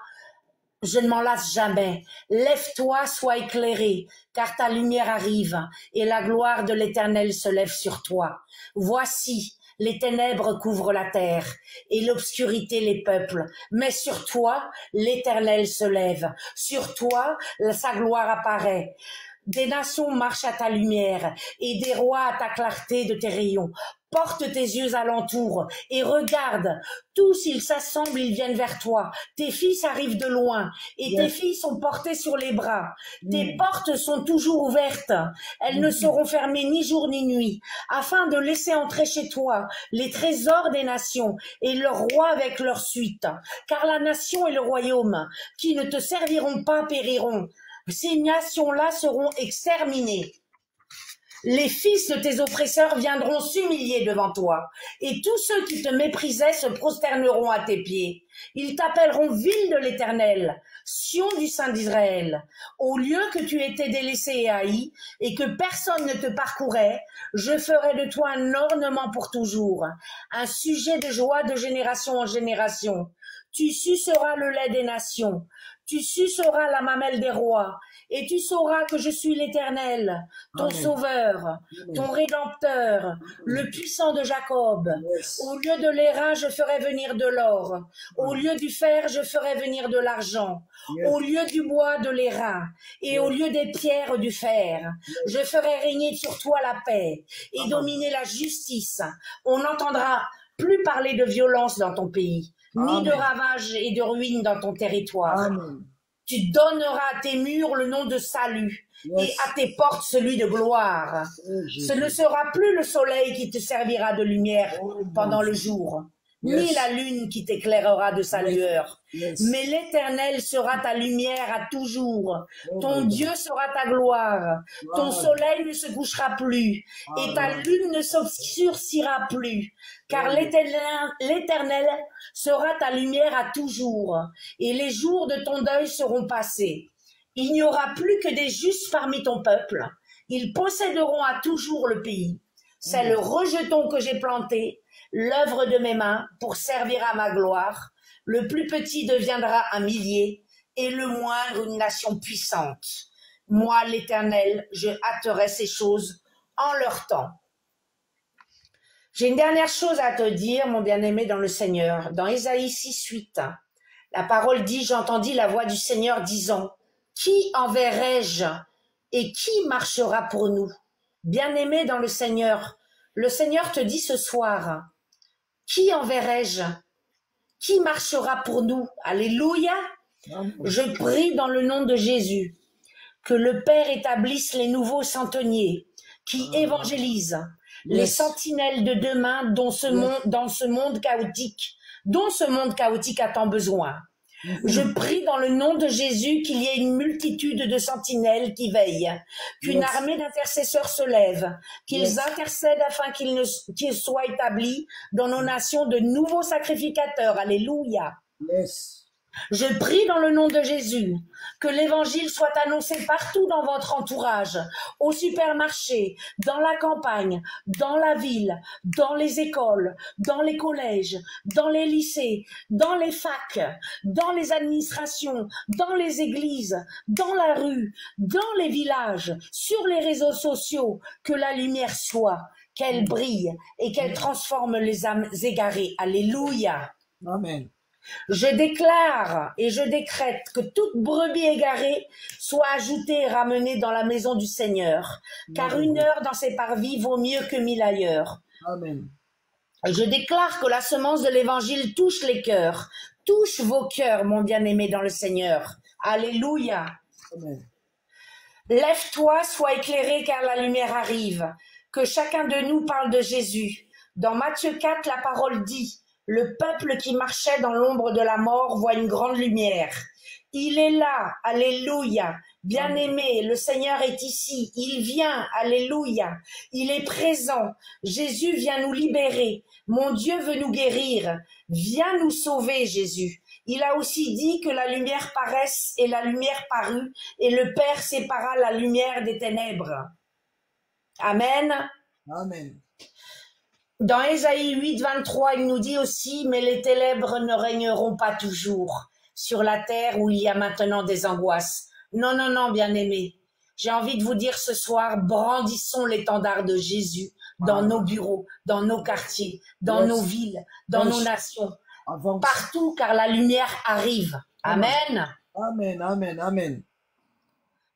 je ne m'en lasse jamais. Lève-toi, sois éclairé, car ta lumière arrive, et la gloire de l'Éternel se lève sur toi. Voici, les ténèbres couvrent la terre, et l'obscurité les peuples. Mais sur toi, l'Éternel se lève. Sur toi, sa gloire apparaît. Des nations marchent à ta lumière, et des rois à ta clarté de tes rayons. Porte tes yeux alentour et regarde. Tous, ils s'assemblent, ils viennent vers toi. Tes fils arrivent de loin et tes filles sont portées sur les bras. Tes portes sont toujours ouvertes. Elles ne seront fermées ni jour ni nuit, afin de laisser entrer chez toi les trésors des nations et leurs rois avec leur suite. Car la nation et le royaume qui ne te serviront pas périront. Ces nations-là seront exterminées. Les fils de tes oppresseurs viendront s'humilier devant toi, et tous ceux qui te méprisaient se prosterneront à tes pieds. Ils t'appelleront ville de l'Éternel, Sion du Saint d'Israël. Au lieu que tu étais délaissé et haï, et que personne ne te parcourait, je ferai de toi un ornement pour toujours, un sujet de joie de génération en génération. Tu suceras le lait des nations, tu suceras la mamelle des rois, et tu sauras que je suis l'Éternel, ton Sauveur, ton Rédempteur, le puissant de Jacob. Au lieu de l'airain, je ferai venir de l'or. Au lieu du fer, je ferai venir de l'argent. Au lieu du bois, de l'airain. Et au lieu des pierres, du fer. Je ferai régner sur toi la paix et dominer la justice. On n'entendra plus parler de violence dans ton pays, ni de ravages et de ruines dans ton territoire. Amen. Tu donneras à tes murs le nom de salut et à tes portes celui de gloire. Ce ne sera plus le soleil qui te servira de lumière pendant le jour, ni la lune qui t'éclairera de sa lueur. Mais l'Éternel sera ta lumière à toujours. Ton Dieu sera ta gloire. Ton soleil ne se couchera plus et ta lune ne s'obscurcira plus. Car l'Éternel sera ta lumière à toujours, et les jours de ton deuil seront passés. Il n'y aura plus que des justes parmi ton peuple. Ils posséderont à toujours le pays. C'est le rejeton que j'ai planté, l'œuvre de mes mains, pour servir à ma gloire. Le plus petit deviendra un millier, et le moindre une nation puissante. Moi, l'Éternel, je hâterai ces choses en leur temps. J'ai une dernière chose à te dire, mon bien-aimé dans le Seigneur. Dans Ésaïe 6:8, la parole dit, j'entendis la voix du Seigneur disant, qui enverrai-je et qui marchera pour nous? Bien-aimé dans le Seigneur te dit ce soir, qui enverrai-je? Qui marchera pour nous? Alléluia! Je prie dans le nom de Jésus que le Père établisse les nouveaux centeniers qui évangélisent, les sentinelles de demain dans ce monde chaotique, dont ce monde chaotique a tant besoin. Je prie dans le nom de Jésus qu'il y ait une multitude de sentinelles qui veillent, qu'une armée d'intercesseurs se lève, qu'ils intercèdent afin qu'il soit établi dans nos nations de nouveaux sacrificateurs. Alléluia. Je prie dans le nom de Jésus que l'évangile soit annoncé partout dans votre entourage, au supermarché, dans la campagne, dans la ville, dans les écoles, dans les collèges, dans les lycées, dans les facs, dans les administrations, dans les églises, dans la rue, dans les villages, sur les réseaux sociaux, que la lumière soit, qu'elle brille et qu'elle transforme les âmes égarées. Alléluia. Amen. Je déclare et je décrète que toute brebis égarée soit ajoutée et ramenée dans la maison du Seigneur, car une heure dans ses parvis vaut mieux que 1000 ailleurs. Amen. Je déclare que la semence de l'évangile touche les cœurs, touche vos cœurs, mon bien-aimé dans le Seigneur. Alléluia. Amen. Lève-toi, sois éclairé, car la lumière arrive. Que chacun de nous parle de Jésus. Dans Matthieu 4, la parole dit: le peuple qui marchait dans l'ombre de la mort voit une grande lumière. Il est là, alléluia. Bien-aimé, le Seigneur est ici, il vient, alléluia. Il est présent. Jésus vient nous libérer. Mon Dieu veut nous guérir. Viens nous sauver, Jésus. Il a aussi dit que la lumière paraisse, et la lumière parut, et le Père sépara la lumière des ténèbres. Amen. Amen. Dans Ésaïe 8, 23, il nous dit aussi: mais les ténèbres ne régneront pas toujours sur la terre où il y a maintenant des angoisses. Non, non, non, bien-aimés. J'ai envie de vous dire ce soir, brandissons l'étendard de Jésus dans nos bureaux, dans nos quartiers, dans nos villes, dans nos nations, partout, car la lumière arrive. Amen. Amen. Amen. Amen.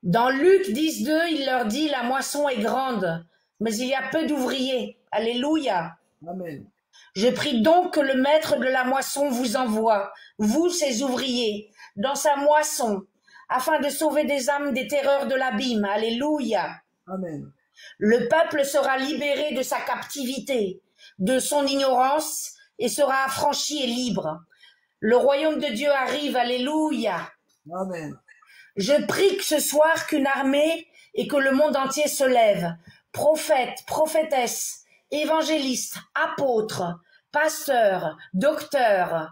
Dans Luc 10, 2, il leur dit: la moisson est grande, mais il y a peu d'ouvriers. Alléluia. Amen. Je prie donc que le maître de la moisson vous envoie, vous ses ouvriers, dans sa moisson, afin de sauver des âmes des terreurs de l'abîme. Alléluia. Amen. Le peuple sera libéré de sa captivité, de son ignorance, et sera affranchi et libre. Le royaume de Dieu arrive. Alléluia. Amen. Je prie que ce soir qu'une armée et que le monde entier se lève. Prophètes, prophétesses, évangélistes, apôtres, pasteurs, docteurs,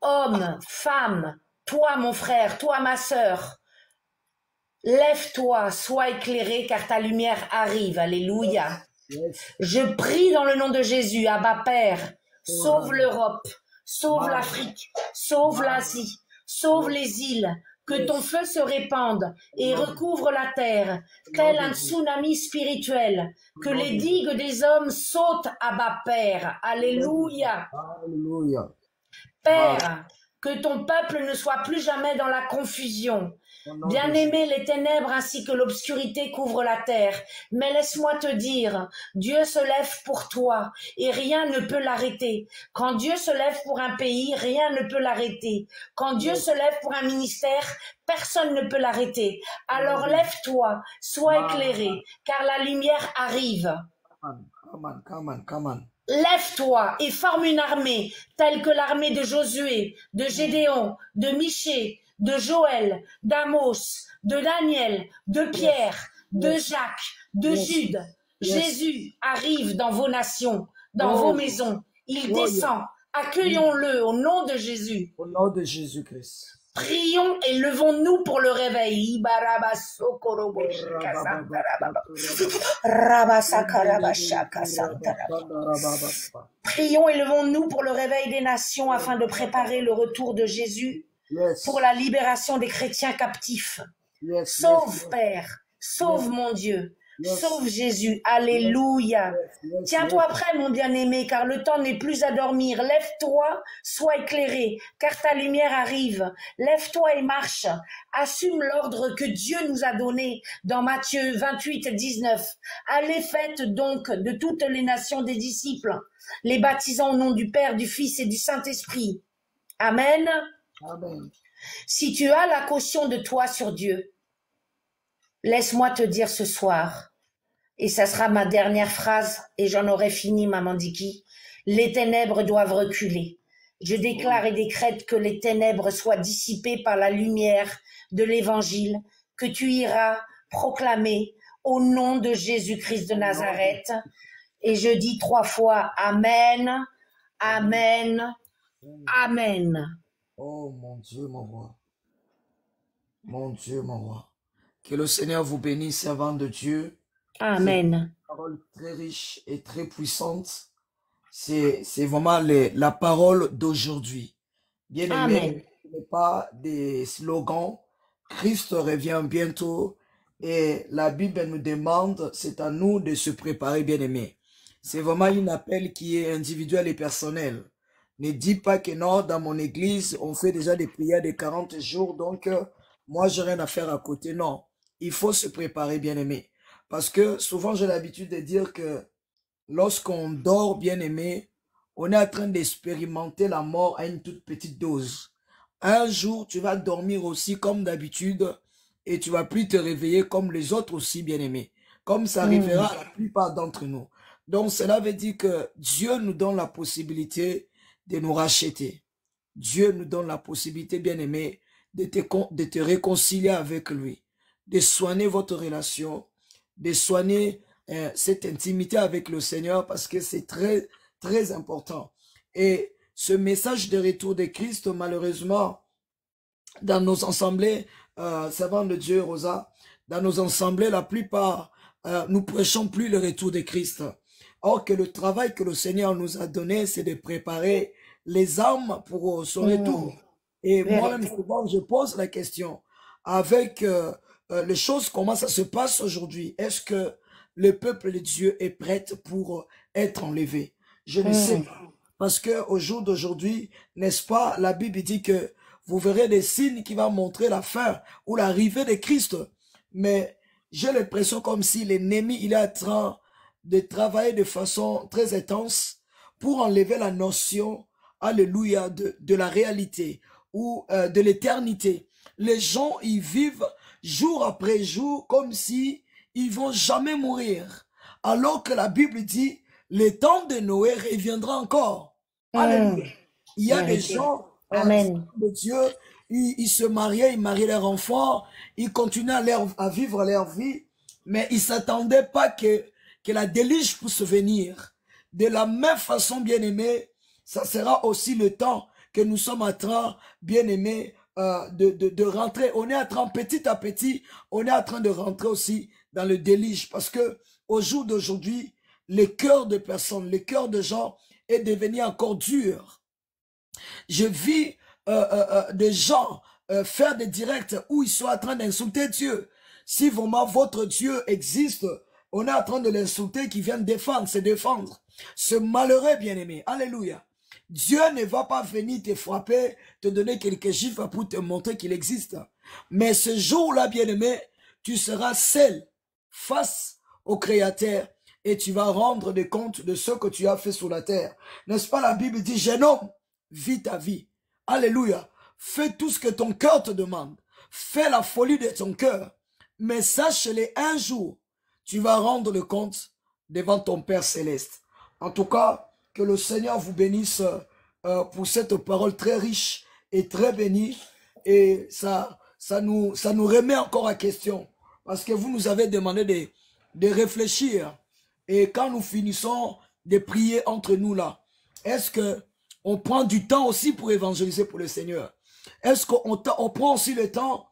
hommes, femmes, toi mon frère, toi ma sœur, lève-toi, sois éclairé, car ta lumière arrive. Alléluia. Yes. Je prie dans le nom de Jésus, Abba Père, sauve l'Europe, sauve l'Afrique, sauve l'Asie, sauve les îles, que ton feu se répande et recouvre la terre, tel un tsunami spirituel, que les digues des hommes sautent, Abba Père. Alléluia. Alléluia. Père, que ton peuple ne soit plus jamais dans la confusion. Bien-aimé, les ténèbres ainsi que l'obscurité couvrent la terre. Mais laisse-moi te dire, Dieu se lève pour toi et rien ne peut l'arrêter. Quand Dieu se lève pour un pays, rien ne peut l'arrêter. Quand Dieu se lève pour un ministère, personne ne peut l'arrêter. Alors lève-toi, sois éclairé, car la lumière arrive. Come on. Lève-toi et forme une armée, telle que l'armée de Josué, de Gédéon, de Michée, de Joël, d'Amos, de Daniel, de Pierre, de Jacques, de Jude. Jésus arrive dans vos nations, dans vos maisons. Il descend. Accueillons-le au nom de Jésus. Au nom de Jésus-Christ. Prions et levons-nous pour le réveil. Prions et levons-nous pour le réveil des nations afin de préparer le retour de Jésus pour la libération des chrétiens captifs. Sauve, Père, sauve mon Dieu, sauve Jésus. Alléluia. Tiens-toi prêt, mon bien-aimé, car le temps n'est plus à dormir. Lève-toi, sois éclairé, car ta lumière arrive. Lève-toi et marche. Assume l'ordre que Dieu nous a donné dans Matthieu 28, 19. Allez, faites donc de toutes les nations des disciples, les baptisant au nom du Père, du Fils et du Saint-Esprit. Amen. Amen. Si tu as la caution de toi sur Dieu, laisse-moi te dire ce soir, et ça sera ma dernière phrase, et j'en aurai fini, Maman Diki, les ténèbres doivent reculer. Je déclare et décrète que les ténèbres soient dissipées par la lumière de l'Évangile, que tu iras proclamer au nom de Jésus-Christ de Nazareth. Et je dis 3 fois Amen, Amen, Amen. Oh mon Dieu, mon roi. Mon Dieu, mon roi. Que le Seigneur vous bénisse, servant de Dieu. Amen. C'est une parole très riche et très puissante. C'est vraiment la parole d'aujourd'hui. Bien aimé, ce n'est pas des slogans. Christ revient bientôt et la Bible nous demande, c'est à nous de se préparer, bien aimé. C'est vraiment un appel qui est individuel et personnel. Ne dis pas que non, dans mon église, on fait déjà des prières de 40 jours, donc moi, j'ai rien à faire à côté. Non, il faut se préparer, bien-aimé. Parce que souvent, j'ai l'habitude de dire que lorsqu'on dort, bien-aimé, on est en train d'expérimenter la mort à une toute petite dose. Un jour, tu vas dormir aussi comme d'habitude et tu vas plus te réveiller comme les autres aussi, bien-aimé. Comme ça arrivera à la plupart d'entre nous. Donc, cela veut dire que Dieu nous donne la possibilité de nous racheter. Dieu nous donne la possibilité, bien-aimé, de te réconcilier avec lui, de soigner votre relation, de soigner cette intimité avec le Seigneur parce que c'est très, très important. Et ce message de retour de Christ, malheureusement, dans nos assemblées, servants de Dieu, Rosa, dans nos assemblées, la plupart, nous prêchons plus le retour de Christ. Or que le travail que le Seigneur nous a donné, c'est de préparer les âmes pour son retour. Et moi-même, souvent, je pose la question, avec les choses, comment ça se passe aujourd'hui? Est-ce que le peuple de Dieu est prêt pour être enlevé? Je ne sais pas. Parce que au jour d'aujourd'hui, n'est-ce pas, la Bible dit que vous verrez des signes qui vont montrer la fin ou l'arrivée de Christ. Mais j'ai l'impression comme si l'ennemi, il est en train de travailler de façon très intense pour enlever la notion, alléluia, de la réalité ou de l'éternité. Les gens, ils vivent jour après jour comme si ils vont jamais mourir. Alors que la Bible dit, le temps de Noé reviendra encore. Alléluia. Il y a des gens, de Dieu, ils se mariaient, ils mariaient leurs enfants, ils continuaient à vivre leur vie, mais ils ne s'attendaient pas que la déluge puisse venir. De la même façon, bien-aimés, ça sera aussi le temps que nous sommes en train, bien-aimés, de rentrer. On est en train, petit à petit, on est en train de rentrer aussi dans le déluge, parce que au jour d'aujourd'hui, le cœur de personnes, le cœur de gens est devenu encore dur. Je vis des gens faire des directs où ils sont en train d'insulter Dieu. Si vraiment votre Dieu existe, on est en train de l'insulter, qui vient se défendre. Ce malheureux bien-aimé, alléluia. Dieu ne va pas venir te frapper, te donner quelques chiffres pour te montrer qu'il existe. Mais ce jour-là, bien-aimé, tu seras seul face au Créateur et tu vas rendre des comptes de ce que tu as fait sur la terre. N'est-ce pas, la Bible dit, jeune homme, vis ta vie. Alléluia. Fais tout ce que ton cœur te demande. Fais la folie de ton cœur. Mais sache-le, un jour, tu vas rendre le compte devant ton Père Céleste. En tout cas, que le Seigneur vous bénisse pour cette parole très riche et très bénie. Et ça nous remet encore en question. Parce que vous nous avez demandé de réfléchir. Et quand nous finissons de prier entre nous là, est-ce que on prend du temps aussi pour évangéliser pour le Seigneur? Est-ce qu'on prend aussi le temps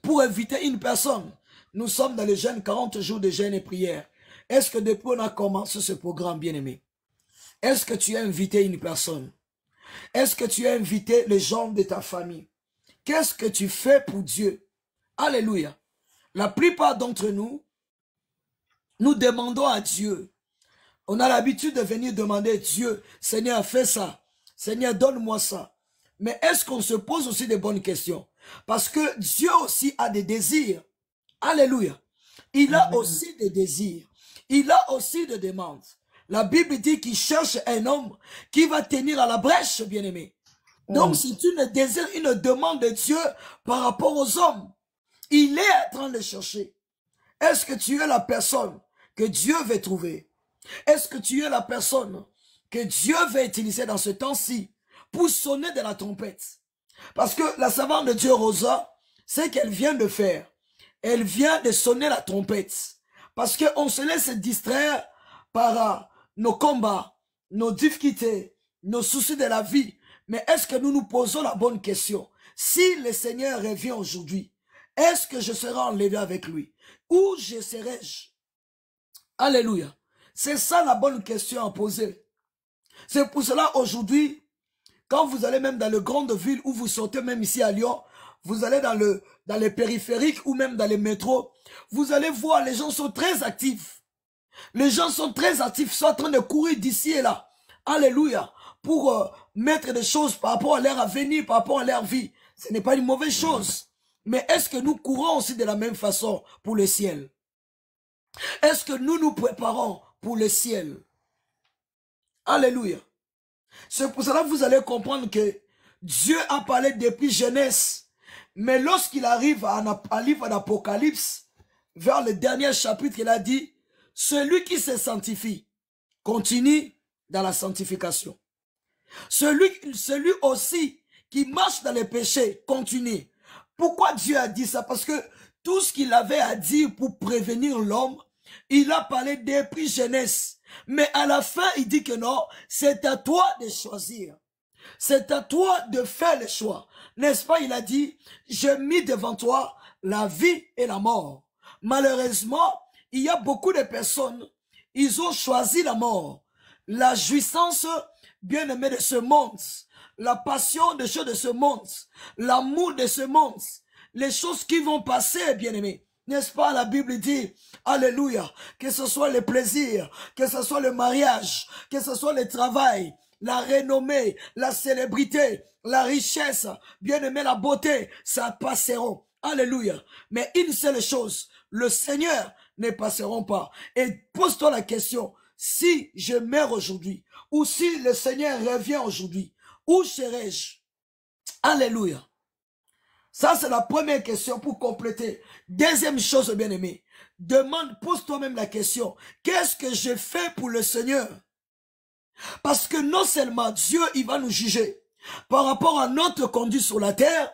pour inviter une personne? Nous sommes dans le jeûne, 40 jours de jeûne et prière. Est-ce que depuis on a commencé ce programme, bien-aimé, est-ce que tu as invité une personne? Est-ce que tu as invité les gens de ta famille? Qu'est-ce que tu fais pour Dieu? Alléluia. La plupart d'entre nous, nous demandons à Dieu. On a l'habitude de venir demander à Dieu, Seigneur, fais ça. Seigneur, donne-moi ça. Mais est-ce qu'on se pose aussi des bonnes questions? Parce que Dieu aussi a des désirs. Alléluia. Il a aussi des désirs. Il a aussi des demandes. La Bible dit qu'il cherche un homme qui va tenir à la brèche, bien-aimé. Donc, si tu ne désires une demande de Dieu par rapport aux hommes, il est en train de chercher. Est-ce que tu es la personne que Dieu veut trouver? Est-ce que tu es la personne que Dieu veut utiliser dans ce temps-ci pour sonner de la trompette? Parce que la servante de Dieu, Rosa, c'est qu'elle vient de faire. Elle vient de sonner la trompette. Parce qu'on se laisse distraire par nos combats, nos difficultés, nos soucis de la vie. Mais est-ce que nous nous posons la bonne question? Si le Seigneur revient aujourd'hui, est-ce que je serai enlevé avec lui? Où je serai-je? Alléluia. C'est ça la bonne question à poser. C'est pour cela aujourd'hui, quand vous allez même dans les grandes villes où vous sortez même ici à Lyon, vous allez dans les périphériques ou même dans les métros, vous allez voir les gens sont très actifs. Les gens sont très actifs, sont en train de courir d'ici et là. Alléluia. pour mettre des choses par rapport à leur avenir, par rapport à leur vie. Ce n'est pas une mauvaise chose. Mais est-ce que nous courons aussi de la même façon pour le ciel? Est-ce que nous nous préparons pour le ciel? Alléluia. C'est pour cela que vous allez comprendre que Dieu a parlé depuis Genèse. Mais lorsqu'il arrive à livre d'Apocalypse, vers le dernier chapitre, il a dit, celui qui se sanctifie, continue dans la sanctification. Celui aussi qui marche dans les péchés, continue. Pourquoi Dieu a dit ça? Parce que tout ce qu'il avait à dire pour prévenir l'homme, il a parlé depuis Genèse. Mais à la fin, il dit que non, c'est à toi de choisir. C'est à toi de faire le choix. N'est-ce pas? Il a dit, j'ai mis devant toi la vie et la mort. Malheureusement, il y a beaucoup de personnes, ils ont choisi la mort. La jouissance bien-aimée de ce monde, la passion des choses de ce monde, l'amour de ce monde, les choses qui vont passer, bien-aimés. N'est-ce pas, la Bible dit, alléluia, que ce soit le plaisir, que ce soit le mariage, que ce soit le travail, la renommée, la célébrité, la richesse, bien-aimé, la beauté, ça passeront. Alléluia. Mais une seule chose, le Seigneur ne passeront pas. Et pose-toi la question, si je meurs aujourd'hui, ou si le Seigneur revient aujourd'hui, où serai-je? Alléluia. Ça, c'est la première question pour compléter. Deuxième chose, bien-aimé, pose toi-même la question, qu'est-ce que je fais pour le Seigneur? Parce que non seulement Dieu, il va nous juger par rapport à notre conduite sur la terre,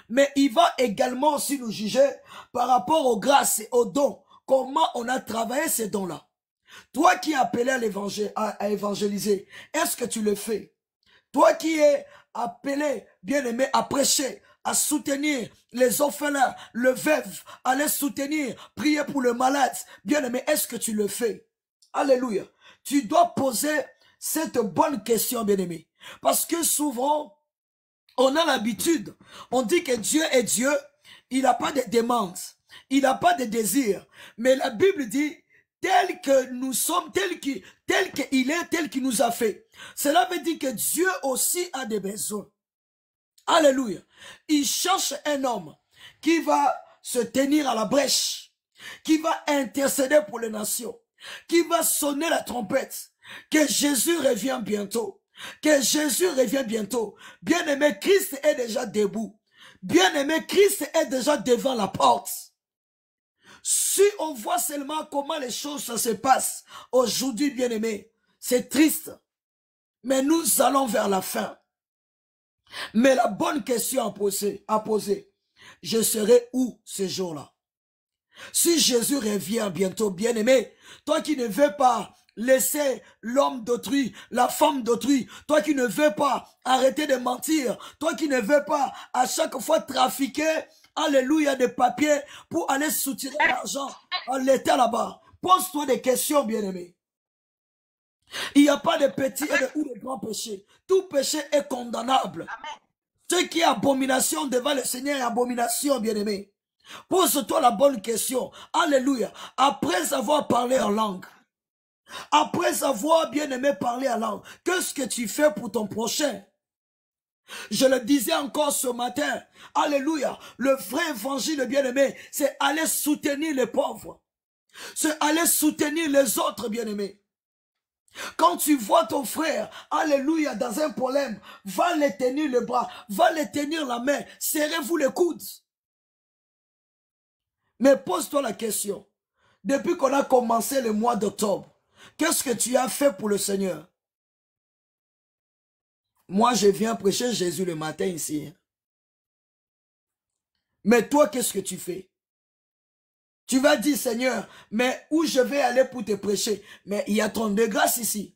mais il va également aussi nous juger par rapport aux grâces et aux dons, comment on a travaillé ces dons-là. Toi qui es appelé à l'évangile, à évangéliser, est-ce que tu le fais? Toi qui es appelé, bien-aimé, à prêcher, à soutenir les orphelins, le veuve, à les soutenir, prier pour le malade, bien-aimé, est-ce que tu le fais? Alléluia. Tu dois poser cette bonne question, bien-aimé. Parce que souvent, on a l'habitude, on dit que Dieu est Dieu, il n'a pas de demande, il n'a pas de désir. Mais la Bible dit, tel que nous sommes, tel qu'il est, tel qu'il nous a fait. Cela veut dire que Dieu aussi a des besoins. Alléluia. Il cherche un homme qui va se tenir à la brèche, qui va intercéder pour les nations, qui va sonner la trompette, que Jésus revient bientôt. Que Jésus revient bientôt. Bien-aimé, Christ est déjà debout. Bien-aimé, Christ est déjà devant la porte. Si on voit seulement comment les choses se passent aujourd'hui, bien-aimé, c'est triste. Mais nous allons vers la fin. Mais la bonne question à poser, je serai où ce jour-là? Si Jésus revient bientôt, bien-aimé, toi qui ne veux pas laisser l'homme d'autrui, la femme d'autrui, toi qui ne veux pas arrêter de mentir, toi qui ne veux pas à chaque fois trafiquer, alléluia, des papiers pour aller soutirer l'argent en l'état là-bas. Pose-toi des questions, bien-aimé. Il n'y a pas de petits ou de grands péchés. Tout péché est condamnable. Ce qui est abomination devant le Seigneur est abomination, bien-aimé. Pose-toi la bonne question. Alléluia. Après avoir parlé en langue, après avoir bien aimé parler en langue, qu'est-ce que tu fais pour ton prochain? Je le disais encore ce matin. Alléluia. Le vrai évangile bien-aimé, c'est aller soutenir les pauvres. C'est aller soutenir les autres bien-aimés. Quand tu vois ton frère, alléluia, dans un problème, va les tenir le bras, va les tenir la main, serrez-vous les coudes. Mais pose-toi la question, depuis qu'on a commencé le mois d'octobre, qu'est-ce que tu as fait pour le Seigneur? Moi, je viens prêcher Jésus le matin ici. Mais toi, qu'est-ce que tu fais? Tu vas dire, Seigneur, mais où je vais aller pour te prêcher? Mais il y a ton de grâce ici.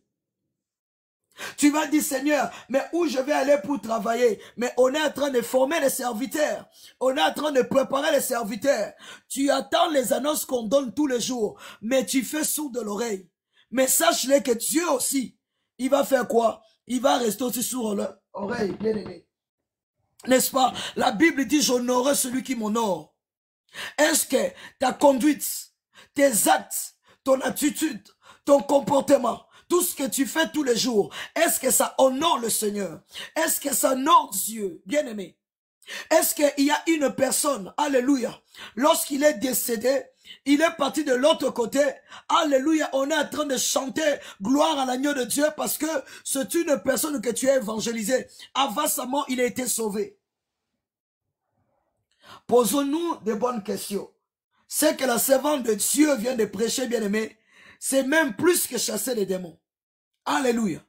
Tu vas dire, Seigneur, mais où je vais aller pour travailler? Mais on est en train de former les serviteurs. On est en train de préparer les serviteurs. Tu attends les annonces qu'on donne tous les jours, mais tu fais sourd de l'oreille. Mais sache-le que Dieu aussi, il va faire quoi? Il va rester aussi sourd l'oreille, bien aimé. N'est-ce pas? La Bible dit, j'honorerai celui qui m'honore. Est-ce que ta conduite, tes actes, ton attitude, ton comportement, tout ce que tu fais tous les jours, est-ce que ça honore le Seigneur? Est-ce que ça honore Dieu? Bien-aimé. Est-ce qu'il y a une personne, alléluia, lorsqu'il est décédé, il est parti de l'autre côté, alléluia, on est en train de chanter gloire à l'agneau de Dieu parce que c'est une personne que tu as évangélisée. Avant sa mort, il a été sauvé. Posons-nous de bonnes questions. C'est que la servante de Dieu vient de prêcher, bien-aimé, c'est même plus que chasser les démons. Alléluia.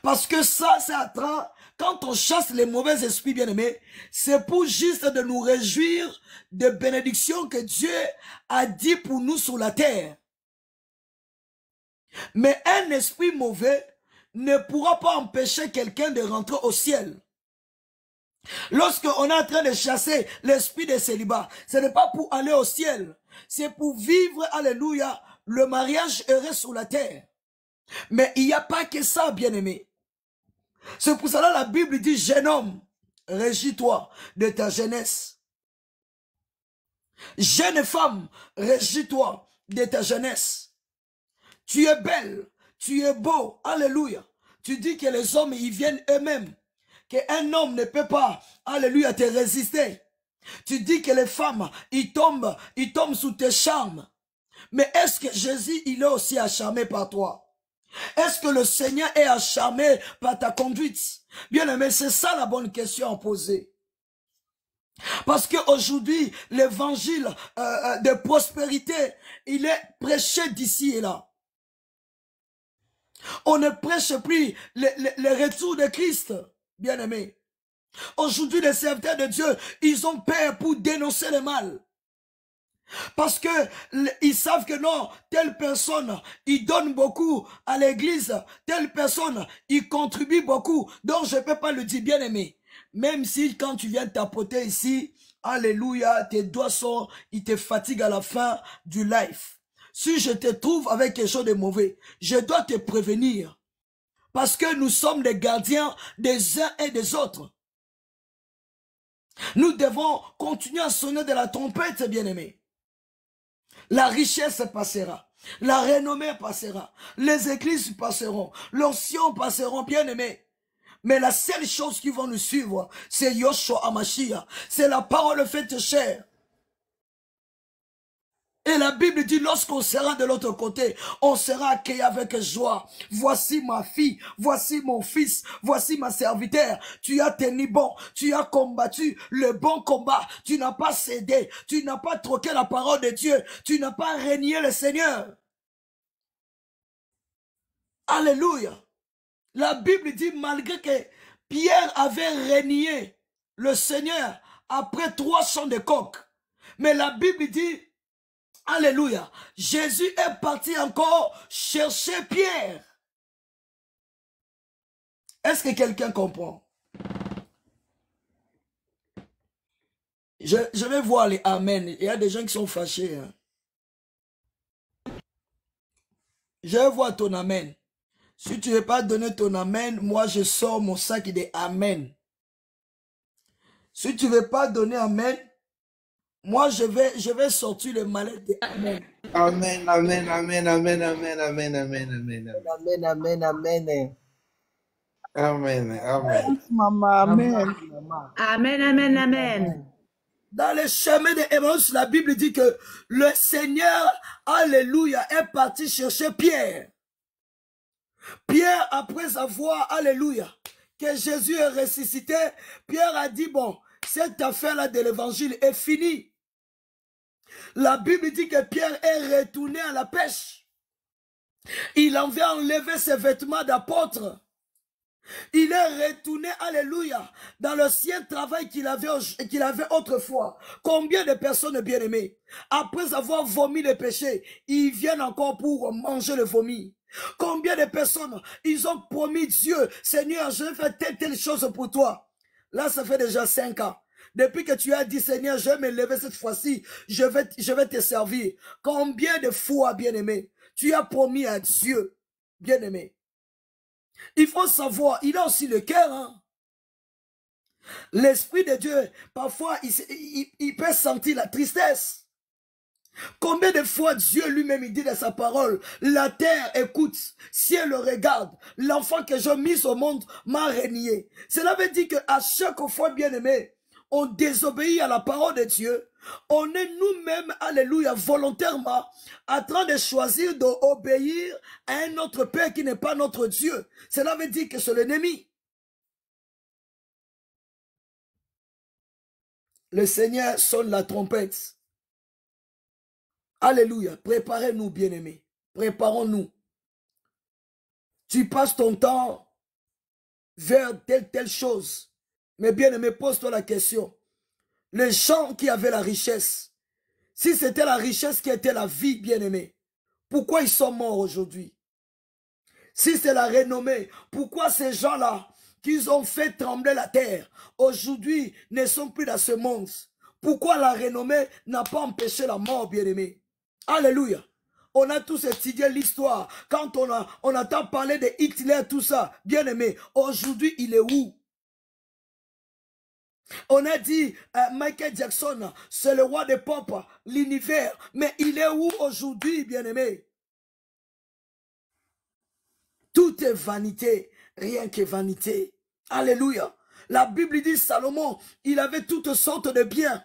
Parce que ça, c'est à travers, quand on chasse les mauvais esprits, bien-aimés, c'est pour juste de nous réjouir des bénédictions que Dieu a dit pour nous sur la terre. Mais un esprit mauvais ne pourra pas empêcher quelqu'un de rentrer au ciel. Lorsqu'on est en train de chasser l'esprit de célibat, ce n'est pas pour aller au ciel, c'est pour vivre, alléluia, le mariage heureux sur la terre. Mais il n'y a pas que ça, bien-aimé. C'est pour cela que la Bible dit, jeune homme, régis-toi de ta jeunesse. Jeune femme, régis-toi de ta jeunesse. Tu es belle, tu es beau, alléluia. Tu dis que les hommes, ils viennent eux-mêmes. Qu'un homme ne peut pas, alléluia, te résister. Tu dis que les femmes, ils tombent sous tes charmes. Mais est-ce que Jésus, il est aussi acharné par toi? Est-ce que le Seigneur est acharné par ta conduite? Bien aimé, c'est ça la bonne question à poser. Parce qu'aujourd'hui, l'évangile de prospérité, il est prêché d'ici et là. On ne prêche plus le retour de Christ, bien aimé. Aujourd'hui, les serviteurs de Dieu, ils ont peur pour dénoncer le mal. Parce que ils savent que non, telle personne, il donne beaucoup à l'église, telle personne, il contribue beaucoup. Donc je ne peux pas le dire, bien aimé. Même si quand tu viens tapoter ici, alléluia, tes doigts sont, ils te fatiguent à la fin du live. Si je te trouve avec quelque chose de mauvais, je dois te prévenir. Parce que nous sommes les gardiens des uns et des autres. Nous devons continuer à sonner de la trompette, bien aimé. La richesse passera. La renommée passera. Les églises passeront. L'onction passeront, bien aimés. Mais la seule chose qui va nous suivre, c'est Yoshua Hamashiach. C'est la parole faite chair. Et la Bible dit, lorsqu'on sera de l'autre côté, on sera accueilli avec joie. Voici ma fille, voici mon fils, voici ma serviteur. Tu as tenu bon, tu as combattu le bon combat. Tu n'as pas cédé, tu n'as pas troqué la parole de Dieu, tu n'as pas renié le Seigneur. Alléluia. La Bible dit, malgré que Pierre avait renié le Seigneur après 300 de coq, mais la Bible dit, alléluia, Jésus est parti encore chercher Pierre. Est-ce que quelqu'un comprend? Je vais voir les amen. Il y a des gens qui sont fâchés. Hein. Je vais voir ton amen. Si tu ne veux pas donner ton amen, moi je sors mon sac de amen. Si tu ne veux pas donner amen, moi je vais sortir le malade de amen. Amen, amen, amen, amen, amen, amen, amen, amen. Amen, amen, amen. Amen, amen. Maman, amen. Amen, amen, amen. Dans le chemin de Emmaüs, la Bible dit que le Seigneur, alléluia, est parti chercher Pierre. Pierre, après avoir, alléluia, que Jésus est ressuscité, Pierre a dit, bon, cette affaire-là de l'évangile est finie. La Bible dit que Pierre est retourné à la pêche. Il avait enlevé ses vêtements d'apôtre. Il est retourné, alléluia, dans l'ancien travail qu'il avait autrefois. Combien de personnes bien-aimées, après avoir vomi le péché, ils viennent encore pour manger le vomi. Combien de personnes, ils ont promis Dieu, Seigneur, je vais faire telle chose pour toi. Là, ça fait déjà 5 ans. Depuis que tu as dit, Seigneur, je vais me lever cette fois-ci, je vais te servir. Combien de fois, bien-aimé, tu as promis à Dieu, bien-aimé. Il faut savoir, il a aussi le cœur. Hein? L'Esprit de Dieu, parfois, il peut sentir la tristesse. Combien de fois Dieu lui-même il dit dans sa parole, la terre écoute, ciel le regarde, l'enfant que j'ai mis au monde m'a régné. Cela veut dire qu'à chaque fois, bien aimé, on désobéit à la parole de Dieu. On est nous-mêmes, alléluia, volontairement, en train de choisir d'obéir à un autre Père qui n'est pas notre Dieu. Cela veut dire que c'est l'ennemi. Le Seigneur sonne la trompette. Alléluia. Préparez-nous, bien-aimés. Préparons-nous. Tu passes ton temps vers telle chose. Mais bien-aimé, pose-toi la question. Les gens qui avaient la richesse, si c'était la richesse qui était la vie, bien-aimé, pourquoi ils sont morts aujourd'hui? Si c'est la renommée, pourquoi ces gens-là, qui ont fait trembler la terre, aujourd'hui ne sont plus dans ce monde? Pourquoi la renommée n'a pas empêché la mort, bien-aimé? Alléluia. On a tous étudié l'histoire. Quand on entend parler de Hitler, tout ça, bien aimé, aujourd'hui, il est où? On a dit Michael Jackson, c'est le roi des pop, l'univers. Mais il est où aujourd'hui, bien aimé? Tout est vanité, rien que vanité. Alléluia. La Bible dit Salomon, il avait toutes sortes de biens.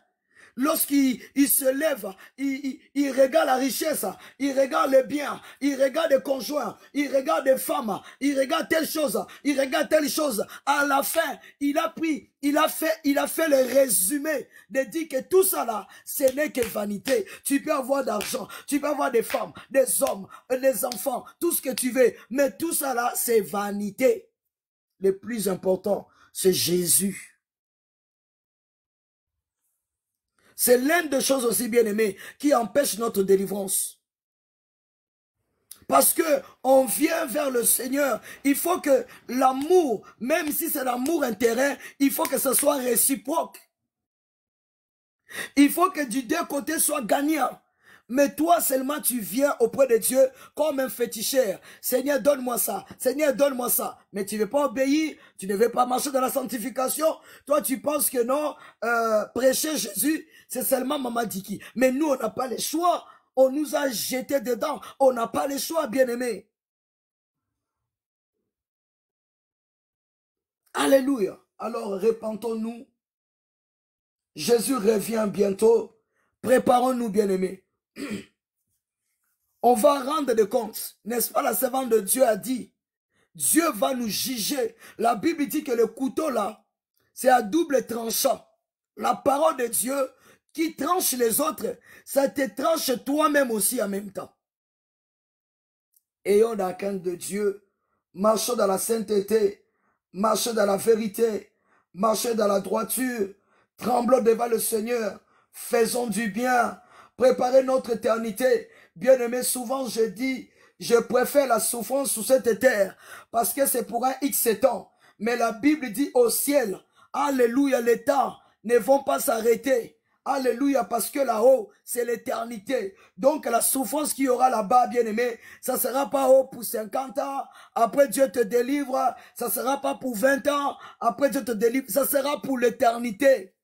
Lorsqu'il se lève, il regarde la richesse, il regarde les biens, il regarde les conjoints, il regarde les femmes, il regarde telle chose, il regarde telle chose. À la fin, il a fait le résumé de dire que tout ça là, ce n'est que vanité. Tu peux avoir d'argent, tu peux avoir des femmes, des hommes, des enfants, tout ce que tu veux, mais tout ça là, c'est vanité. Le plus important, c'est Jésus. C'est l'une des choses aussi, bien aimées, qui empêche notre délivrance. Parce que on vient vers le Seigneur. Il faut que l'amour, même si c'est l'amour intérêt, il faut que ce soit réciproque. Il faut que du deux côtés soit gagnant. Mais toi seulement tu viens auprès de Dieu comme un féticheur. Seigneur, donne-moi ça. Seigneur, donne-moi ça. Mais tu ne veux pas obéir. Tu ne veux pas marcher dans la sanctification. Toi, tu penses que non, prêcher Jésus, c'est seulement Maman Diki. Mais nous, on n'a pas le choix. On nous a jetés dedans. On n'a pas le choix, bien-aimés. Alléluia. Alors, répentons-nous. Jésus revient bientôt. Préparons-nous, bien-aimés. On va rendre des comptes. N'est-ce pas, la servante de Dieu a dit, Dieu va nous juger. La Bible dit que le couteau là, c'est à double tranchant. La parole de Dieu qui tranche les autres, ça te tranche toi-même aussi en même temps. Ayons la crainte de Dieu, marchons dans la sainteté, marchons dans la vérité, marchons dans la droiture, tremblons devant le Seigneur, faisons du bien, préparez notre éternité. Bien-aimé, souvent je dis, je préfère la souffrance sous cette terre, parce que c'est pour un X temps. Mais la Bible dit au ciel, alléluia, les temps ne vont pas s'arrêter. Alléluia, parce que là-haut, c'est l'éternité. Donc la souffrance qu'il y aura là-bas, bien-aimé, ça ne sera pas haut pour 50 ans. Après Dieu te délivre, ça ne sera pas pour 20 ans. Après Dieu te délivre, ça sera pour l'éternité.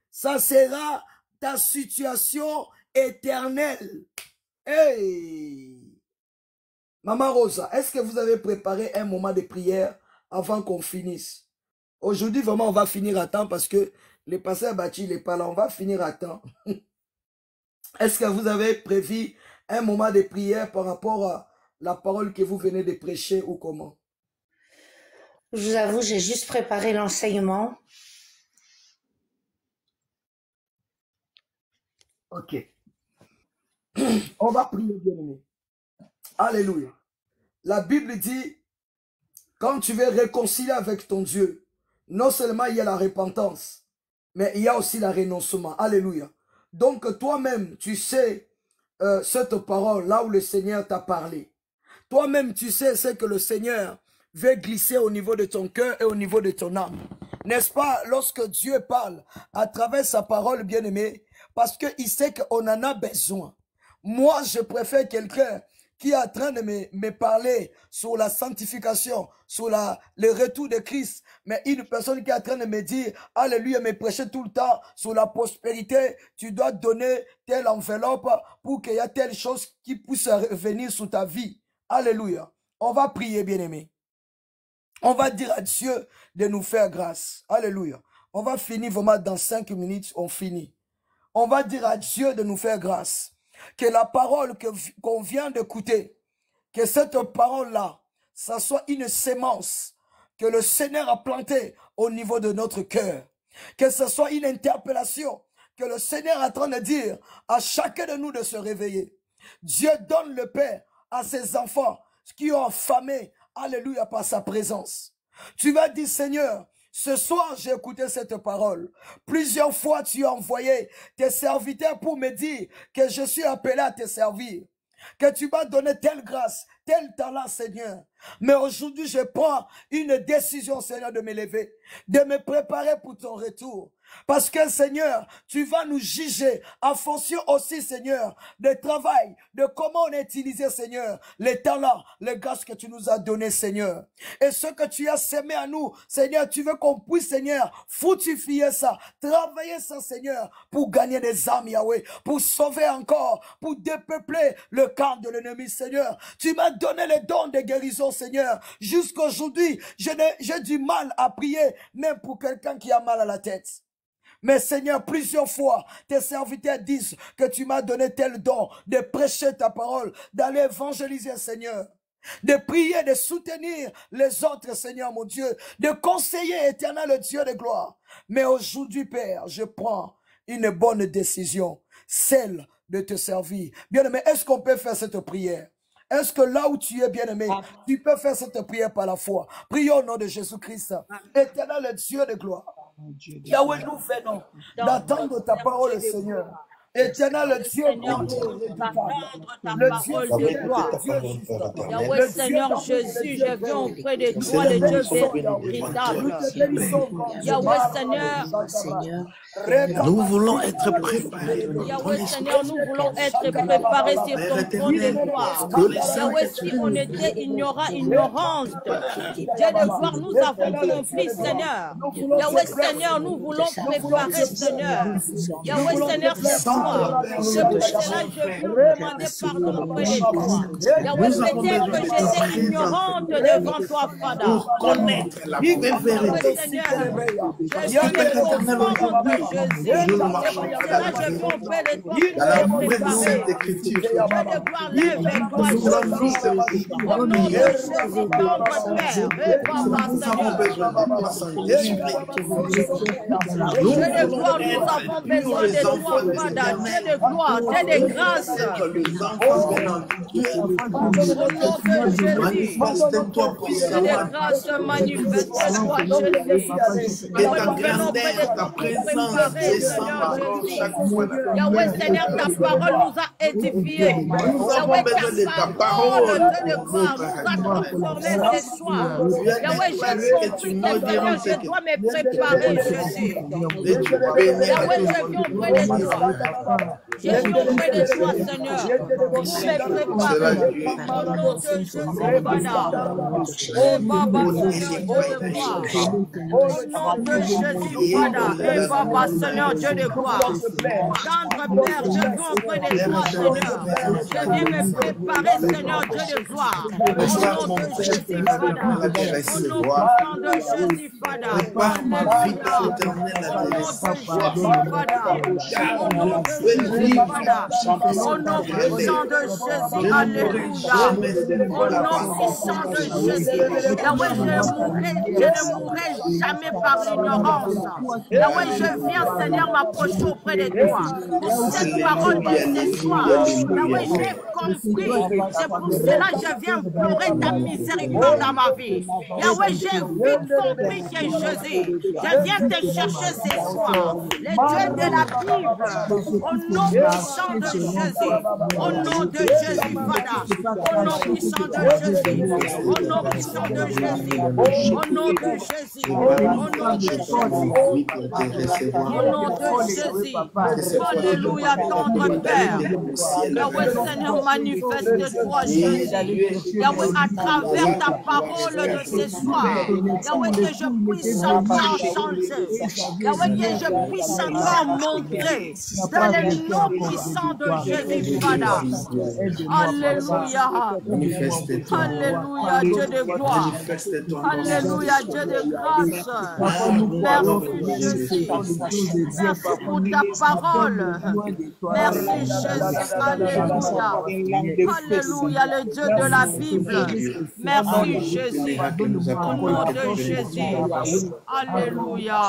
Ça sera ta situation éternelle. Hey! Maman Rosa, est-ce que vous avez préparé un moment de prière avant qu'on finisse? Aujourd'hui, vraiment, on va finir à temps parce que le pasteur Bati n'est pas là. On va finir à temps. Est-ce que vous avez prévu un moment de prière par rapport à la parole que vous venez de prêcher ou comment? Je vous avoue, j'ai juste préparé l'enseignement. Ok. On va prier, bien-aimé. Alléluia. La Bible dit, quand tu veux réconcilier avec ton Dieu, non seulement il y a la repentance, mais il y a aussi le renoncement. Alléluia. Donc toi-même, tu sais cette parole, là où le Seigneur t'a parlé. Toi-même, tu sais ce que le Seigneur veut glisser au niveau de ton cœur et au niveau de ton âme. N'est-ce pas, lorsque Dieu parle à travers sa parole, bien-aimée, parce qu'il sait qu'on en a besoin. Moi, je préfère quelqu'un qui est en train de me parler sur la sanctification, sur le retour de Christ, mais une personne qui est en train de me dire, alléluia, me prêcher tout le temps sur la prospérité, tu dois donner telle enveloppe pour qu'il y ait telle chose qui puisse revenir sur ta vie. Alléluia. On va prier, bien-aimés. On va dire à Dieu de nous faire grâce. Alléluia. On va finir vraiment dans 5 minutes, on finit. On va dire à Dieu de nous faire grâce. Que la parole qu'on vient d'écouter, que cette parole-là, ça soit une sémence que le Seigneur a plantée au niveau de notre cœur. Que ce soit une interpellation que le Seigneur est en train de dire à chacun de nous de se réveiller. Dieu donne le pain à ses enfants qui ont affamé, alléluia, par sa présence. Tu vas dire, Seigneur, ce soir, j'ai écouté cette parole. Plusieurs fois, tu as envoyé tes serviteurs pour me dire que je suis appelé à te servir. Que tu m'as donné telle grâce, tel talent, Seigneur. Mais aujourd'hui, je prends une décision, Seigneur, de me lever, de me préparer pour ton retour. Parce que, Seigneur, tu vas nous juger en fonction aussi, Seigneur, du travail, de comment on a utilisé, Seigneur, les talents, les grâces que tu nous as donnés, Seigneur. Et ce que tu as sémé à nous, Seigneur, tu veux qu'on puisse, Seigneur, fructifier ça, travailler ça, Seigneur, pour gagner des âmes, Yahweh, pour sauver encore, pour dépeupler le camp de l'ennemi, Seigneur. Tu m'as donné les dons de guérison, Seigneur. Jusqu'aujourd'hui, j'ai du mal à prier, même pour quelqu'un qui a mal à la tête. Mais Seigneur, plusieurs fois, tes serviteurs disent que tu m'as donné tel don de prêcher ta parole, d'aller évangéliser, Seigneur, de prier, de soutenir les autres, Seigneur mon Dieu, de conseiller éternel le Dieu de gloire. Mais aujourd'hui, Père, je prends une bonne décision, celle de te servir. Bien-aimé, est-ce qu'on peut faire cette prière? Est-ce que là où tu es, bien-aimé, tu peux faire cette prière par la foi? Prions au nom de Jésus-Christ, éternel le Dieu de gloire. Yahweh, nous venons d'attendre ta parole, Seigneur. Éternel, le Dieu de gloire. Yahweh, Seigneur Jésus, je viens auprès de toi, le Dieu véritable. Yahweh, Seigneur, nous voulons être préparés. Yahweh, Seigneur, nous voulons être préparés sur ton trône de gloire. Yahweh, si on était ignorante, Dieu de gloire, nous avons compris, Seigneur. Yahweh, Seigneur, nous voulons préparer, Seigneur. Yahweh, Seigneur, c'est toi. C'est pour cela que je veux demander pardon auprès de toi. Yahweh, peut-être que j'étais ignorante devant toi, Fada. Pour connaître la vraie vérité. Seigneur, je suis le confort de Jésus. C'est pour cela que je veux auprès de toi. À la vraie sainte écriture. Je veux devoir lever toi, Jésus. Au nom de Jésus, notre Père, et Papa, Seigneur. Je veux devoir, nous avons besoin de toi, Fada. Dieu de gloire, Dieu de grâce. Manifeste-toi puissamment. Manifeste-toi, Dieu de grâce. Que ta grandeur, ta présence descende chaque fois. Yahweh, Seigneur, ta parole nous a édifiés. Nous avons besoin de ta parole. Dieu de gloire, nous a transformés ce soir. Yahweh, j'ai compris que Seigneur, je dois me préparer, Jésus. Yahweh, je viens auprès de toi. Je viens auprès de toi, Seigneur, pour me préparer. Au nom de Jésus, Au nom de Jésus, et Papa, Seigneur, Dieu de gloire. Tendre Père, je viens auprès de toi, Seigneur. Je viens me préparer, Seigneur, Dieu de gloire. Au nom de Jésus, Au nom de Jésus, Prépare ma vie éternelle à Au nom de Jésus, au nom puissant de Jésus, alléluia. Au nom puissant de Jésus, Yahweh, je ne mourrai jamais par l'ignorance. Yahweh, je viens, Seigneur, m'approcher auprès de toi. Pour cette parole de ce soir, Yahweh, j'ai compris. C'est pour cela que je viens pleurer ta miséricorde dans ma vie. Yahweh, j'ai vite compris que Jésus, je viens te chercher ce soir. Le Dieu de la Bible, au nom puissant de Jésus. Au nom de Jésus, Fada. Au nom puissant de Jésus. Au nom puissant de Jésus. Au nom de Jésus. Au nom de Jésus. Au nom de Jésus. Alléluia, tendre Père. Yahweh Seigneur, manifeste-toi, Jésus. Yahweh, à travers ta parole de ce soir. Yahweh, que je puisse encore changer. Yahweh, que je puisse encore montrer dans le nom puissant de Jésus, Fada. Alléluia. Alléluia, Dieu de gloire. Alléluia, Dieu de grâce. Merci, Jésus. Merci pour ta parole. Merci, Jésus. Alléluia. Alléluia, le Dieu de la Bible. Merci, Jésus. Au nom de Jésus. Alléluia.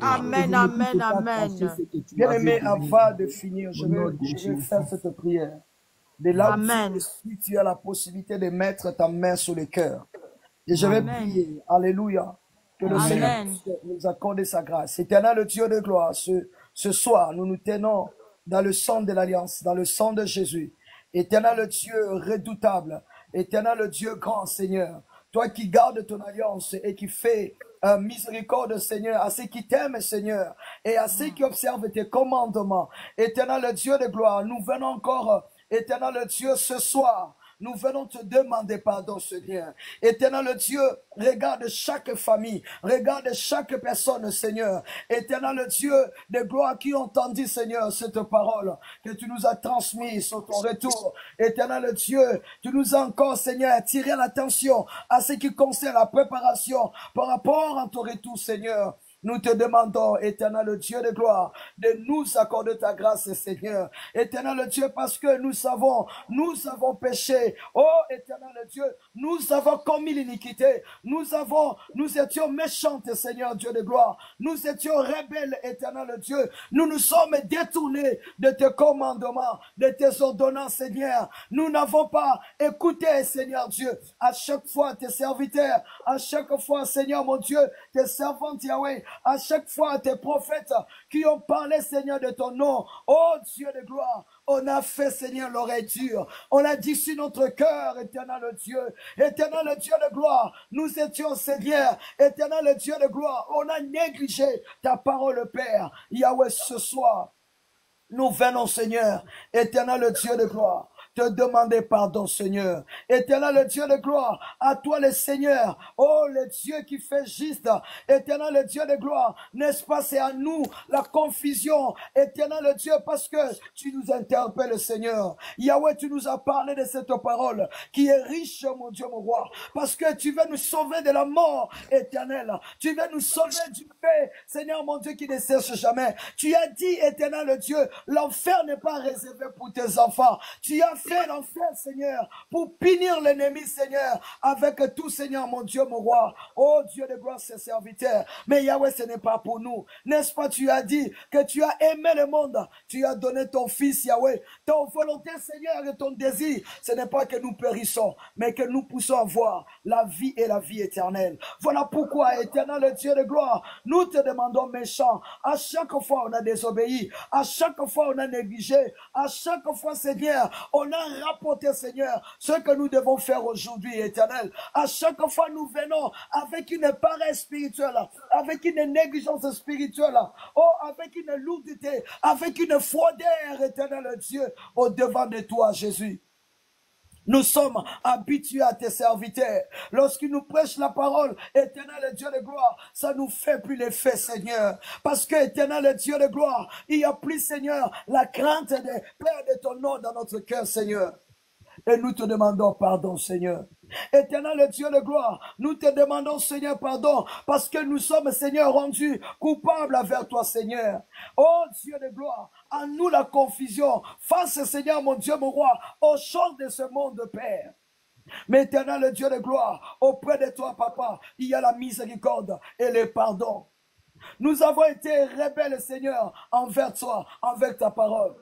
Amen, amen, amen. Bien-aimé, avant de finir, je vais faire cette prière. De là où tu as la possibilité de mettre ta main sur le cœur. Et je vais prier. Alléluia. Que le Seigneur nous accorde sa grâce. Éternel, le Dieu de gloire, ce soir, nous nous tenons dans le sang de l'Alliance, dans le sang de Jésus. Éternel, le Dieu redoutable. Éternel, le Dieu grand, Seigneur. Toi qui gardes ton alliance et qui fais miséricorde, Seigneur, à ceux qui t'aiment, Seigneur, et à ceux qui observent tes commandements. Éternel, le Dieu de gloire, nous venons encore, Éternel, le Dieu, ce soir. Nous venons te demander pardon, Seigneur. Éternel Dieu, regarde chaque famille, regarde chaque personne, Seigneur. Éternel Dieu de gloire qui ont entendu, Seigneur, cette parole que tu nous as transmise sur ton retour. Éternel Dieu, tu nous as encore, Seigneur, attiré l'attention à ce qui concerne la préparation par rapport à ton retour, Seigneur. Nous te demandons, éternel Dieu de gloire, de nous accorder ta grâce, Seigneur. Éternel Dieu, parce que nous avons péché. Oh, éternel Dieu, nous avons commis l'iniquité. Nous étions méchantes, Seigneur Dieu de gloire. Nous étions rebelles, éternel Dieu. Nous nous sommes détournés de tes commandements, de tes ordonnances, Seigneur. Nous n'avons pas écouté, Seigneur Dieu, à chaque fois tes serviteurs, à chaque fois, Seigneur mon Dieu, tes servantes, Yahweh, à chaque fois tes prophètes qui ont parlé, Seigneur, de ton nom. Oh Dieu de gloire, on a fait, Seigneur, l'oreille dure. On a dit sur notre cœur, éternel Dieu. Éternel Dieu de gloire, nous étions, Seigneur, éternel Dieu de gloire. On a négligé ta parole, Père. Yahweh, ce soir, nous venons, Seigneur, éternel Dieu de gloire, te demander pardon, Seigneur. Éternel Dieu de gloire, à toi le Seigneur, oh le Dieu qui fait juste, éternel Dieu de gloire, n'est-ce pas, c'est à nous la confusion, éternel Dieu, parce que tu nous interpelles, Seigneur. Yahweh, tu nous as parlé de cette parole qui est riche, mon Dieu, mon roi, parce que tu veux nous sauver de la mort éternelle, tu veux nous sauver du fait, Seigneur, mon Dieu, qui ne cesse jamais. Tu as dit, éternel Dieu, l'enfer n'est pas réservé pour tes enfants. Tu as fait l'enfer, Seigneur, pour punir l'ennemi, Seigneur, avec tout, Seigneur, mon Dieu, mon roi. Oh Dieu de gloire, ses serviteurs. Mais Yahweh, ce n'est pas pour nous. N'est-ce pas, tu as dit que tu as aimé le monde. Tu as donné ton fils, Yahweh. Ton volonté, Seigneur, et ton désir, ce n'est pas que nous périssons, mais que nous puissions avoir la vie et la vie éternelle. Voilà pourquoi, éternel Dieu de gloire, nous te demandons, méchant, à chaque fois on a désobéi, à chaque fois on a négligé, à chaque fois, Seigneur, on a rapporté, Seigneur, ce que nous devons faire aujourd'hui, éternel. À chaque fois, nous venons avec une paresse spirituelle, avec une négligence spirituelle, oh, avec une lourdité, avec une froideur, éternel Dieu, au devant de toi, Jésus. Nous sommes habitués à tes serviteurs. Lorsqu'ils nous prêchent la parole, éternel Dieu de gloire, ça nous fait plus l'effet, Seigneur. Parce que, éternel Dieu de gloire, il y a plus, Seigneur, la crainte de Père de ton nom dans notre cœur, Seigneur. Et nous te demandons pardon, Seigneur. Éternel Dieu de gloire, nous te demandons, Seigneur, pardon, parce que nous sommes, Seigneur, rendus coupables envers toi, Seigneur. Oh Dieu de gloire, à nous la confusion, face, Seigneur, mon Dieu, mon roi, au champ de ce monde, Père. Mais éternel Dieu de gloire, auprès de toi, Papa, il y a la miséricorde et le pardon. Nous avons été rebelles, Seigneur, envers toi, envers ta parole.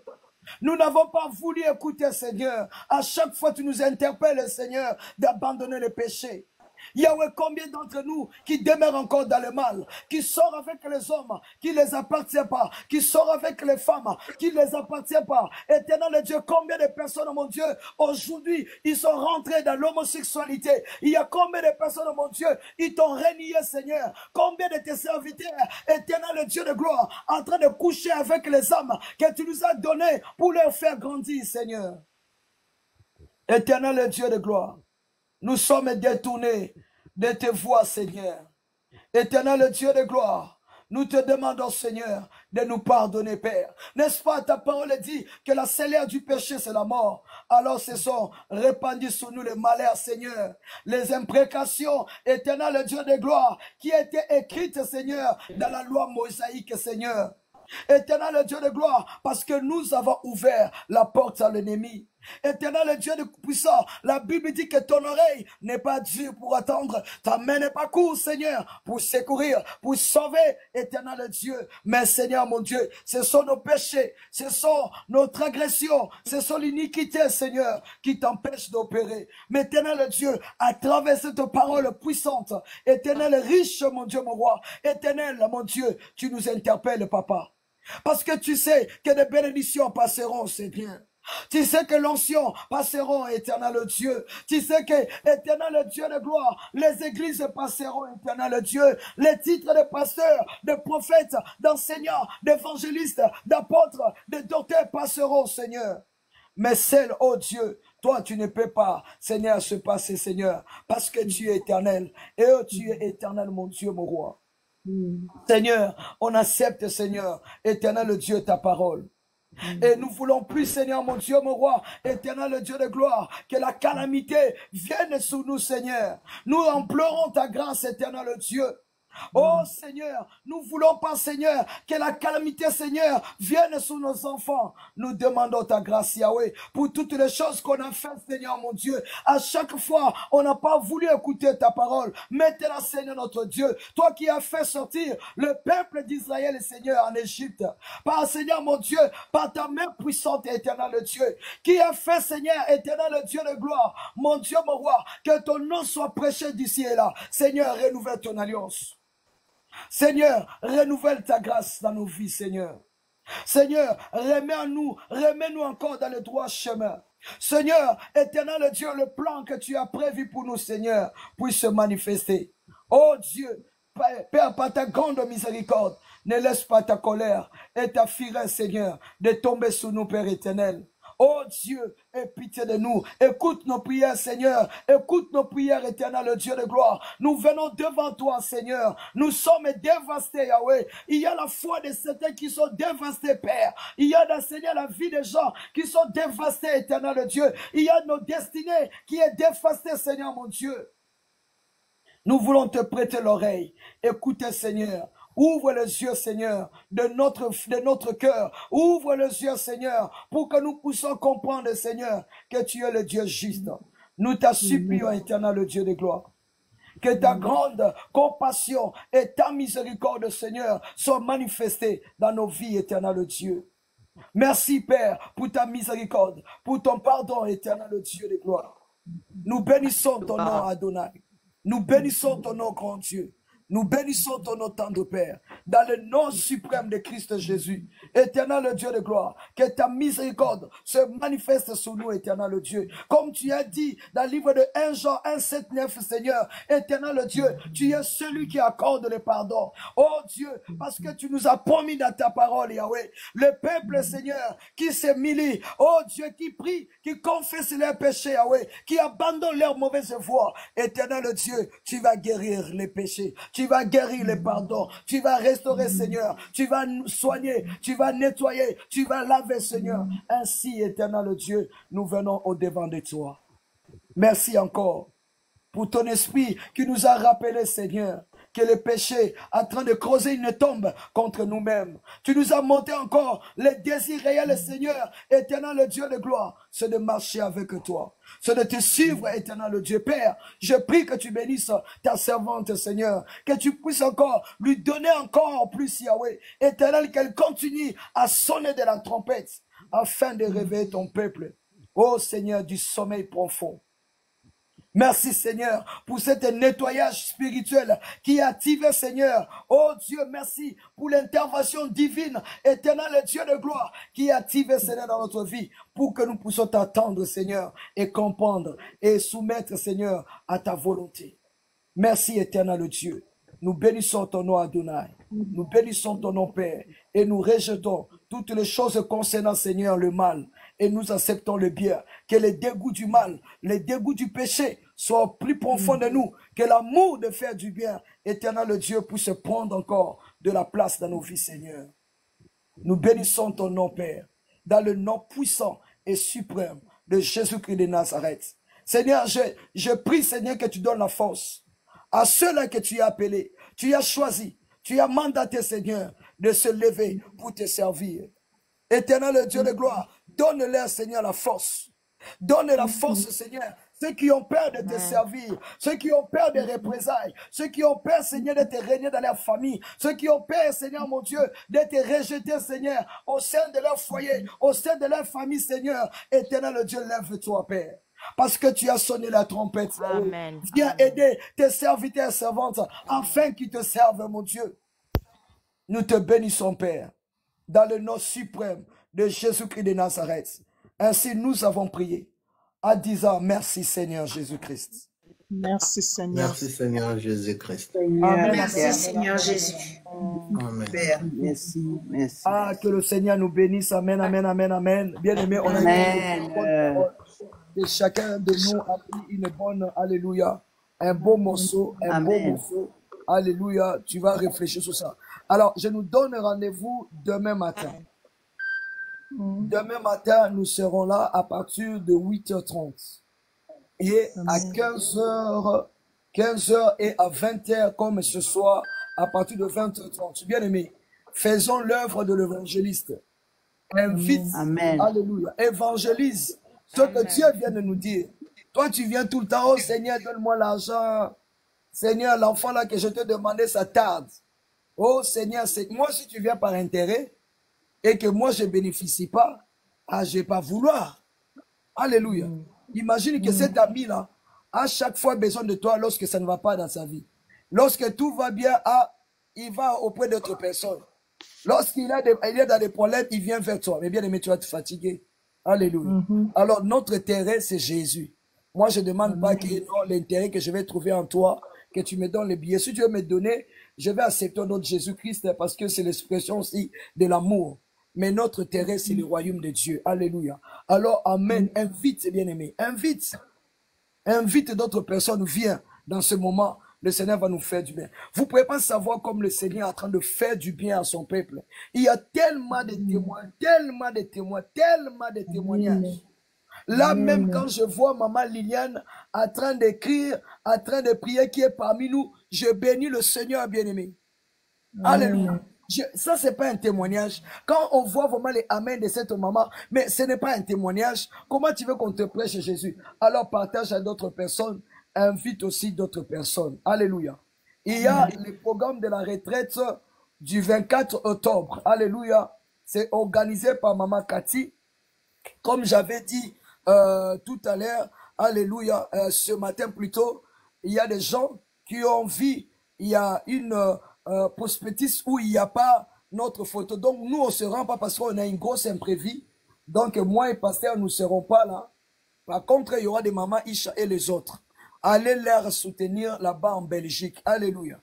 Nous n'avons pas voulu écouter, Seigneur. À chaque fois, tu nous interpelles, Seigneur, d'abandonner le péché. Yahweh, combien d'entre nous qui demeurent encore dans le mal, qui sortent avec les hommes, qui ne les appartient pas, qui sortent avec les femmes, qui ne les appartient pas. Éternel Dieu, combien de personnes, mon Dieu, aujourd'hui, ils sont rentrés dans l'homosexualité. Il y a combien de personnes, mon Dieu, ils t'ont renié, Seigneur. Combien de tes serviteurs, éternel Dieu de gloire, en train de coucher avec les hommes que tu nous as donnés pour leur faire grandir, Seigneur. Éternel Dieu de gloire, nous sommes détournés de tes voies, Seigneur. Éternel Dieu de gloire, nous te demandons, Seigneur, de nous pardonner, Père. N'est-ce pas, ta parole dit que la salaire du péché, c'est la mort. Alors ce sont répandus sur nous les malheurs, Seigneur. Les imprécations, éternel Dieu de gloire, qui étaient écrites, Seigneur, dans la loi mosaïque, Seigneur. Éternel Dieu de gloire, parce que nous avons ouvert la porte à l'ennemi. Éternel Dieu de puissant, la Bible dit que ton oreille n'est pas dure pour attendre, ta main n'est pas courte, Seigneur, pour secourir, pour sauver, éternel Dieu. Mais Seigneur mon Dieu, ce sont nos péchés, ce sont nos transgressions, ce sont l'iniquité, Seigneur, qui t'empêchent d'opérer. Mais éternel Dieu, à travers cette parole puissante, éternel riche, mon Dieu, mon roi, éternel, mon Dieu, tu nous interpelles, papa. Parce que tu sais que des bénédictions passeront, Seigneur. Tu sais que l'onction passeront, éternel Dieu. Tu sais que, éternel Dieu de gloire, les églises passeront, éternel Dieu. Les titres de pasteurs, de prophètes, d'enseignants, d'évangélistes, d'apôtres, de docteurs passeront, Seigneur. Mais celle, oh Dieu, toi tu ne peux pas, Seigneur, se passer, Seigneur, parce que tu es éternel. Et oh, tu es éternel, mon Dieu, mon roi. Seigneur, on accepte, Seigneur, éternel Dieu, ta parole. Et nous voulons plus, Seigneur, mon Dieu, mon roi, éternel Dieu de gloire, que la calamité vienne sur nous, Seigneur. Nous implorons ta grâce, éternel Dieu. Oh Seigneur, nous voulons pas, Seigneur, que la calamité, Seigneur, vienne sur nos enfants. Nous demandons ta grâce, Yahweh, pour toutes les choses qu'on a faites, Seigneur, mon Dieu. À chaque fois, on n'a pas voulu écouter ta parole. Maintenant, Seigneur, notre Dieu, toi qui as fait sortir le peuple d'Israël, Seigneur, en Égypte, par, Seigneur, mon Dieu, par ta main puissante et éternelle, Dieu, qui a fait, Seigneur, éternel Dieu de gloire, mon Dieu, mon roi, que ton nom soit prêché d'ici et là. Seigneur, renouvelle ton alliance. Seigneur, renouvelle ta grâce dans nos vies, Seigneur. Seigneur, remets-nous encore dans le droit chemin. Seigneur, éternel Dieu, le plan que tu as prévu pour nous, Seigneur, puisse se manifester. Oh Dieu, Père, par ta grande miséricorde, ne laisse pas ta colère et ta fureur, Seigneur, de tomber sur nous, Père éternel. Oh Dieu, aie pitié de nous. Écoute nos prières, Seigneur. Écoute nos prières, éternel Dieu de gloire. Nous venons devant toi, Seigneur. Nous sommes dévastés, Yahweh. Il y a la foi de certains qui sont dévastés, Père. Il y a, Seigneur, la vie des gens qui sont dévastés, éternel Dieu. Il y a nos destinées qui est dévastée, Seigneur, mon Dieu. Nous voulons te prêter l'oreille. Écoutez, Seigneur. Ouvre les yeux, Seigneur, de notre cœur. Ouvre les yeux, Seigneur, pour que nous puissions comprendre, Seigneur, que tu es le Dieu juste. Nous t'en supplions, éternel Dieu de gloire. Que ta grande compassion et ta miséricorde, Seigneur, soient manifestées dans nos vies, éternel Dieu. Merci, Père, pour ta miséricorde, pour ton pardon, éternel Dieu de gloire. Nous bénissons ton nom, Adonai. Nous bénissons ton nom, grand Dieu. Nous bénissons ton nom, tendre Père, dans le nom suprême de Christ Jésus. Éternel Dieu de gloire, que ta miséricorde se manifeste sur nous, éternel Dieu. Comme tu as dit dans le livre de 1 Jean 1, 7, 9, Seigneur, éternel Dieu, tu es celui qui accorde le pardon. Oh Dieu, parce que tu nous as promis dans ta parole, Yahweh, le peuple, Seigneur, qui s'humilie, oh Dieu, qui prie, qui confesse leurs péchés, Yahweh, qui abandonne leurs mauvaises voies. Éternel Dieu, tu vas guérir les péchés. Tu vas guérir les pardons, tu vas restaurer, Seigneur, tu vas soigner, tu vas nettoyer, tu vas laver, Seigneur. Ainsi, éternel Dieu, nous venons au devant de toi. Merci encore pour ton esprit qui nous a rappelé, Seigneur, que le péché en train de creuser une tombe contre nous-mêmes. Tu nous as montré encore les désirs réels, Seigneur, éternel Dieu de gloire, c'est de marcher avec toi, c'est de te suivre, éternel Dieu. Père, je prie que tu bénisses ta servante, Seigneur, que tu puisses encore lui donner encore plus, Yahweh, éternel, qu'elle continue à sonner de la trompette afin de réveiller ton peuple, ô Seigneur, du sommeil profond. Merci Seigneur pour cet nettoyage spirituel qui est activé Seigneur. Oh Dieu, merci pour l'intervention divine, éternelle Dieu de gloire qui est activé Seigneur dans notre vie pour que nous puissions t'attendre Seigneur et comprendre et soumettre Seigneur à ta volonté. Merci éternel Dieu. Nous bénissons ton nom Adonai. Nous bénissons ton nom Père et nous rejetons toutes les choses concernant Seigneur le mal et nous acceptons le bien. Que les dégoûts du mal, les dégoûts du péché soient plus profonds de nous. Que l'amour de faire du bien, éternel Dieu, puisse prendre encore de la place dans nos vies Seigneur. Nous bénissons ton nom Père dans le nom puissant et suprême de Jésus-Christ de Nazareth. Seigneur, je prie Seigneur que tu donnes la force à ceux-là que tu as appelés, tu as choisi, tu as mandaté, Seigneur, de se lever pour te servir. Éternel Dieu de gloire, donne-leur, Seigneur, la force. Donne la force, Seigneur. Ceux qui ont peur de te servir, ceux qui ont peur des représailles, ceux qui ont peur, Seigneur, de te régner dans leur famille, ceux qui ont peur, Seigneur, mon Dieu, de te rejeter, Seigneur, au sein de leur foyer, au sein de leur famille, Seigneur. Éternel Dieu, lève-toi, Père. Parce que tu as sonné la trompette. Amen. Viens aider tes serviteurs et servantes afin qu'ils te servent, mon Dieu. Nous te bénissons, Père, dans le nom suprême de Jésus-Christ de Nazareth. Ainsi, nous avons prié en disant merci, Seigneur Jésus-Christ. Merci, Seigneur. Merci, Seigneur Jésus-Christ. Amen. Merci, Seigneur Jésus. Amen. Merci, merci. Ah, que le Seigneur nous bénisse. Amen, amen, amen, amen. Bien-aimé, on a et chacun de nous a pris une bonne, alléluia, un beau morceau, beau morceau, alléluia, tu vas réfléchir sur ça. Alors, je nous donne rendez-vous demain matin. Demain matin, nous serons là à partir de 8h30 et à 15h et à 20h comme ce soir, à partir de 20h30. Bien aimé, faisons l'œuvre de l'évangéliste. Invite, alléluia, évangélise ce que Dieu vient de nous dire. Toi, tu viens tout le temps, oh Seigneur, donne-moi l'argent. Seigneur, l'enfant là que je te demandais, ça tarde. Oh Seigneur, moi si tu viens par intérêt et que moi je ne bénéficie pas, ah, je ne vais pas vouloir. Alléluia. Imagine que cet ami-là a chaque fois besoin de toi lorsque ça ne va pas dans sa vie. Lorsque tout va bien, ah, il va auprès d'autres personnes. Lorsqu'il est dans des problèmes, il vient vers toi. Mais bien aimé, tu vas te fatiguer. Alléluia. Alors, notre intérêt, c'est Jésus. Moi, je ne demande pas que l'intérêt que je vais trouver en toi, que tu me donnes les billets. Si tu veux me donner, je vais accepter notre Jésus-Christ parce que c'est l'expression aussi de l'amour. Mais notre intérêt, c'est le royaume de Dieu. Alléluia. Alors, amen. Invite, bien-aimé. Invite. Invite d'autres personnes. Viens dans ce moment. Le Seigneur va nous faire du bien. Vous ne pouvez pas savoir comme le Seigneur est en train de faire du bien à son peuple. Il y a tellement de témoins, tellement de témoins, tellement de témoignages. Là même quand je vois maman Liliane en train d'écrire, en train de prier qui est parmi nous, je bénis le Seigneur bien-aimé. Alléluia. Ça, ce n'est pas un témoignage. Quand on voit vraiment les amens de cette maman, mais ce n'est pas un témoignage. Comment tu veux qu'on te prêche Jésus? Alors partage à d'autres personnes. Invite aussi d'autres personnes. Alléluia. Il y a le programme de la retraite du 24 octobre. Alléluia. C'est organisé par Maman Cathy. Comme j'avais dit tout à l'heure, alléluia, ce matin plutôt, il y a des gens qui ont vu, il y a une prospectus où il n'y a pas notre photo. Donc nous, on ne se rend pas parce qu'on a une grosse imprévue. Donc moi et Pasteur, nous ne serons pas là. Par contre, il y aura des mamans Isha et les autres. Allez leur soutenir là-bas en Belgique. Alléluia.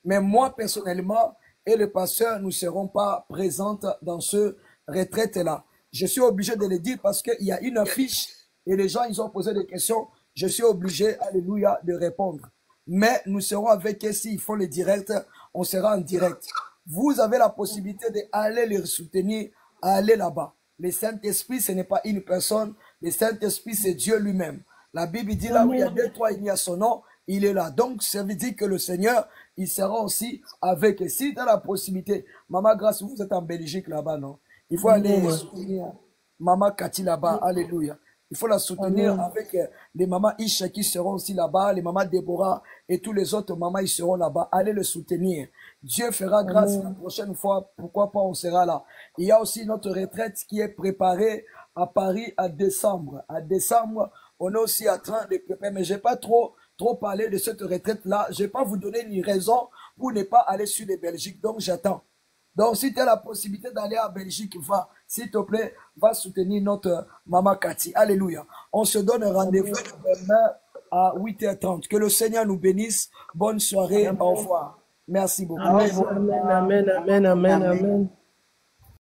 Mais moi, personnellement, et le pasteur, nous ne serons pas présentes dans ce retraite-là. Je suis obligé de le dire parce qu'il y a une affiche et les gens, ils ont posé des questions. Je suis obligé, alléluia, de répondre. Mais nous serons avec eux. S'ils font le direct, on sera en direct. Vous avez la possibilité d'aller les soutenir, aller là-bas. Le Saint-Esprit, ce n'est pas une personne. Le Saint-Esprit, c'est Dieu lui-même. La Bible dit là où il y a 2, 3, il y a son nom, il est là. Donc, ça veut dire que le Seigneur, il sera aussi avec. Et si tu as la possibilité, Maman Grâce, vous êtes en Belgique là-bas, non? Il faut aller soutenir Maman Cathy là-bas. Alléluia. Il faut la soutenir avec les mamans Isha qui seront aussi là-bas, les mamans Déborah et tous les autres mamans, ils seront là-bas. Allez le soutenir. Dieu fera grâce la prochaine fois. Pourquoi pas, on sera là. Il y a aussi notre retraite qui est préparée à Paris à décembre. À décembre, on est aussi en train de préparer, mais je n'ai pas trop parlé de cette retraite-là. Je ne vais pas vous donner une raison pour ne pas aller sur les Belgiques. Donc, j'attends. Donc, si tu as la possibilité d'aller à Belgique, va, s'il te plaît, va soutenir notre maman Cathy. Alléluia. On se donne rendez-vous demain à 8h30. Que le Seigneur nous bénisse. Bonne soirée. Au revoir. Merci beaucoup. Amen, amen, amen, amen, amen, amen.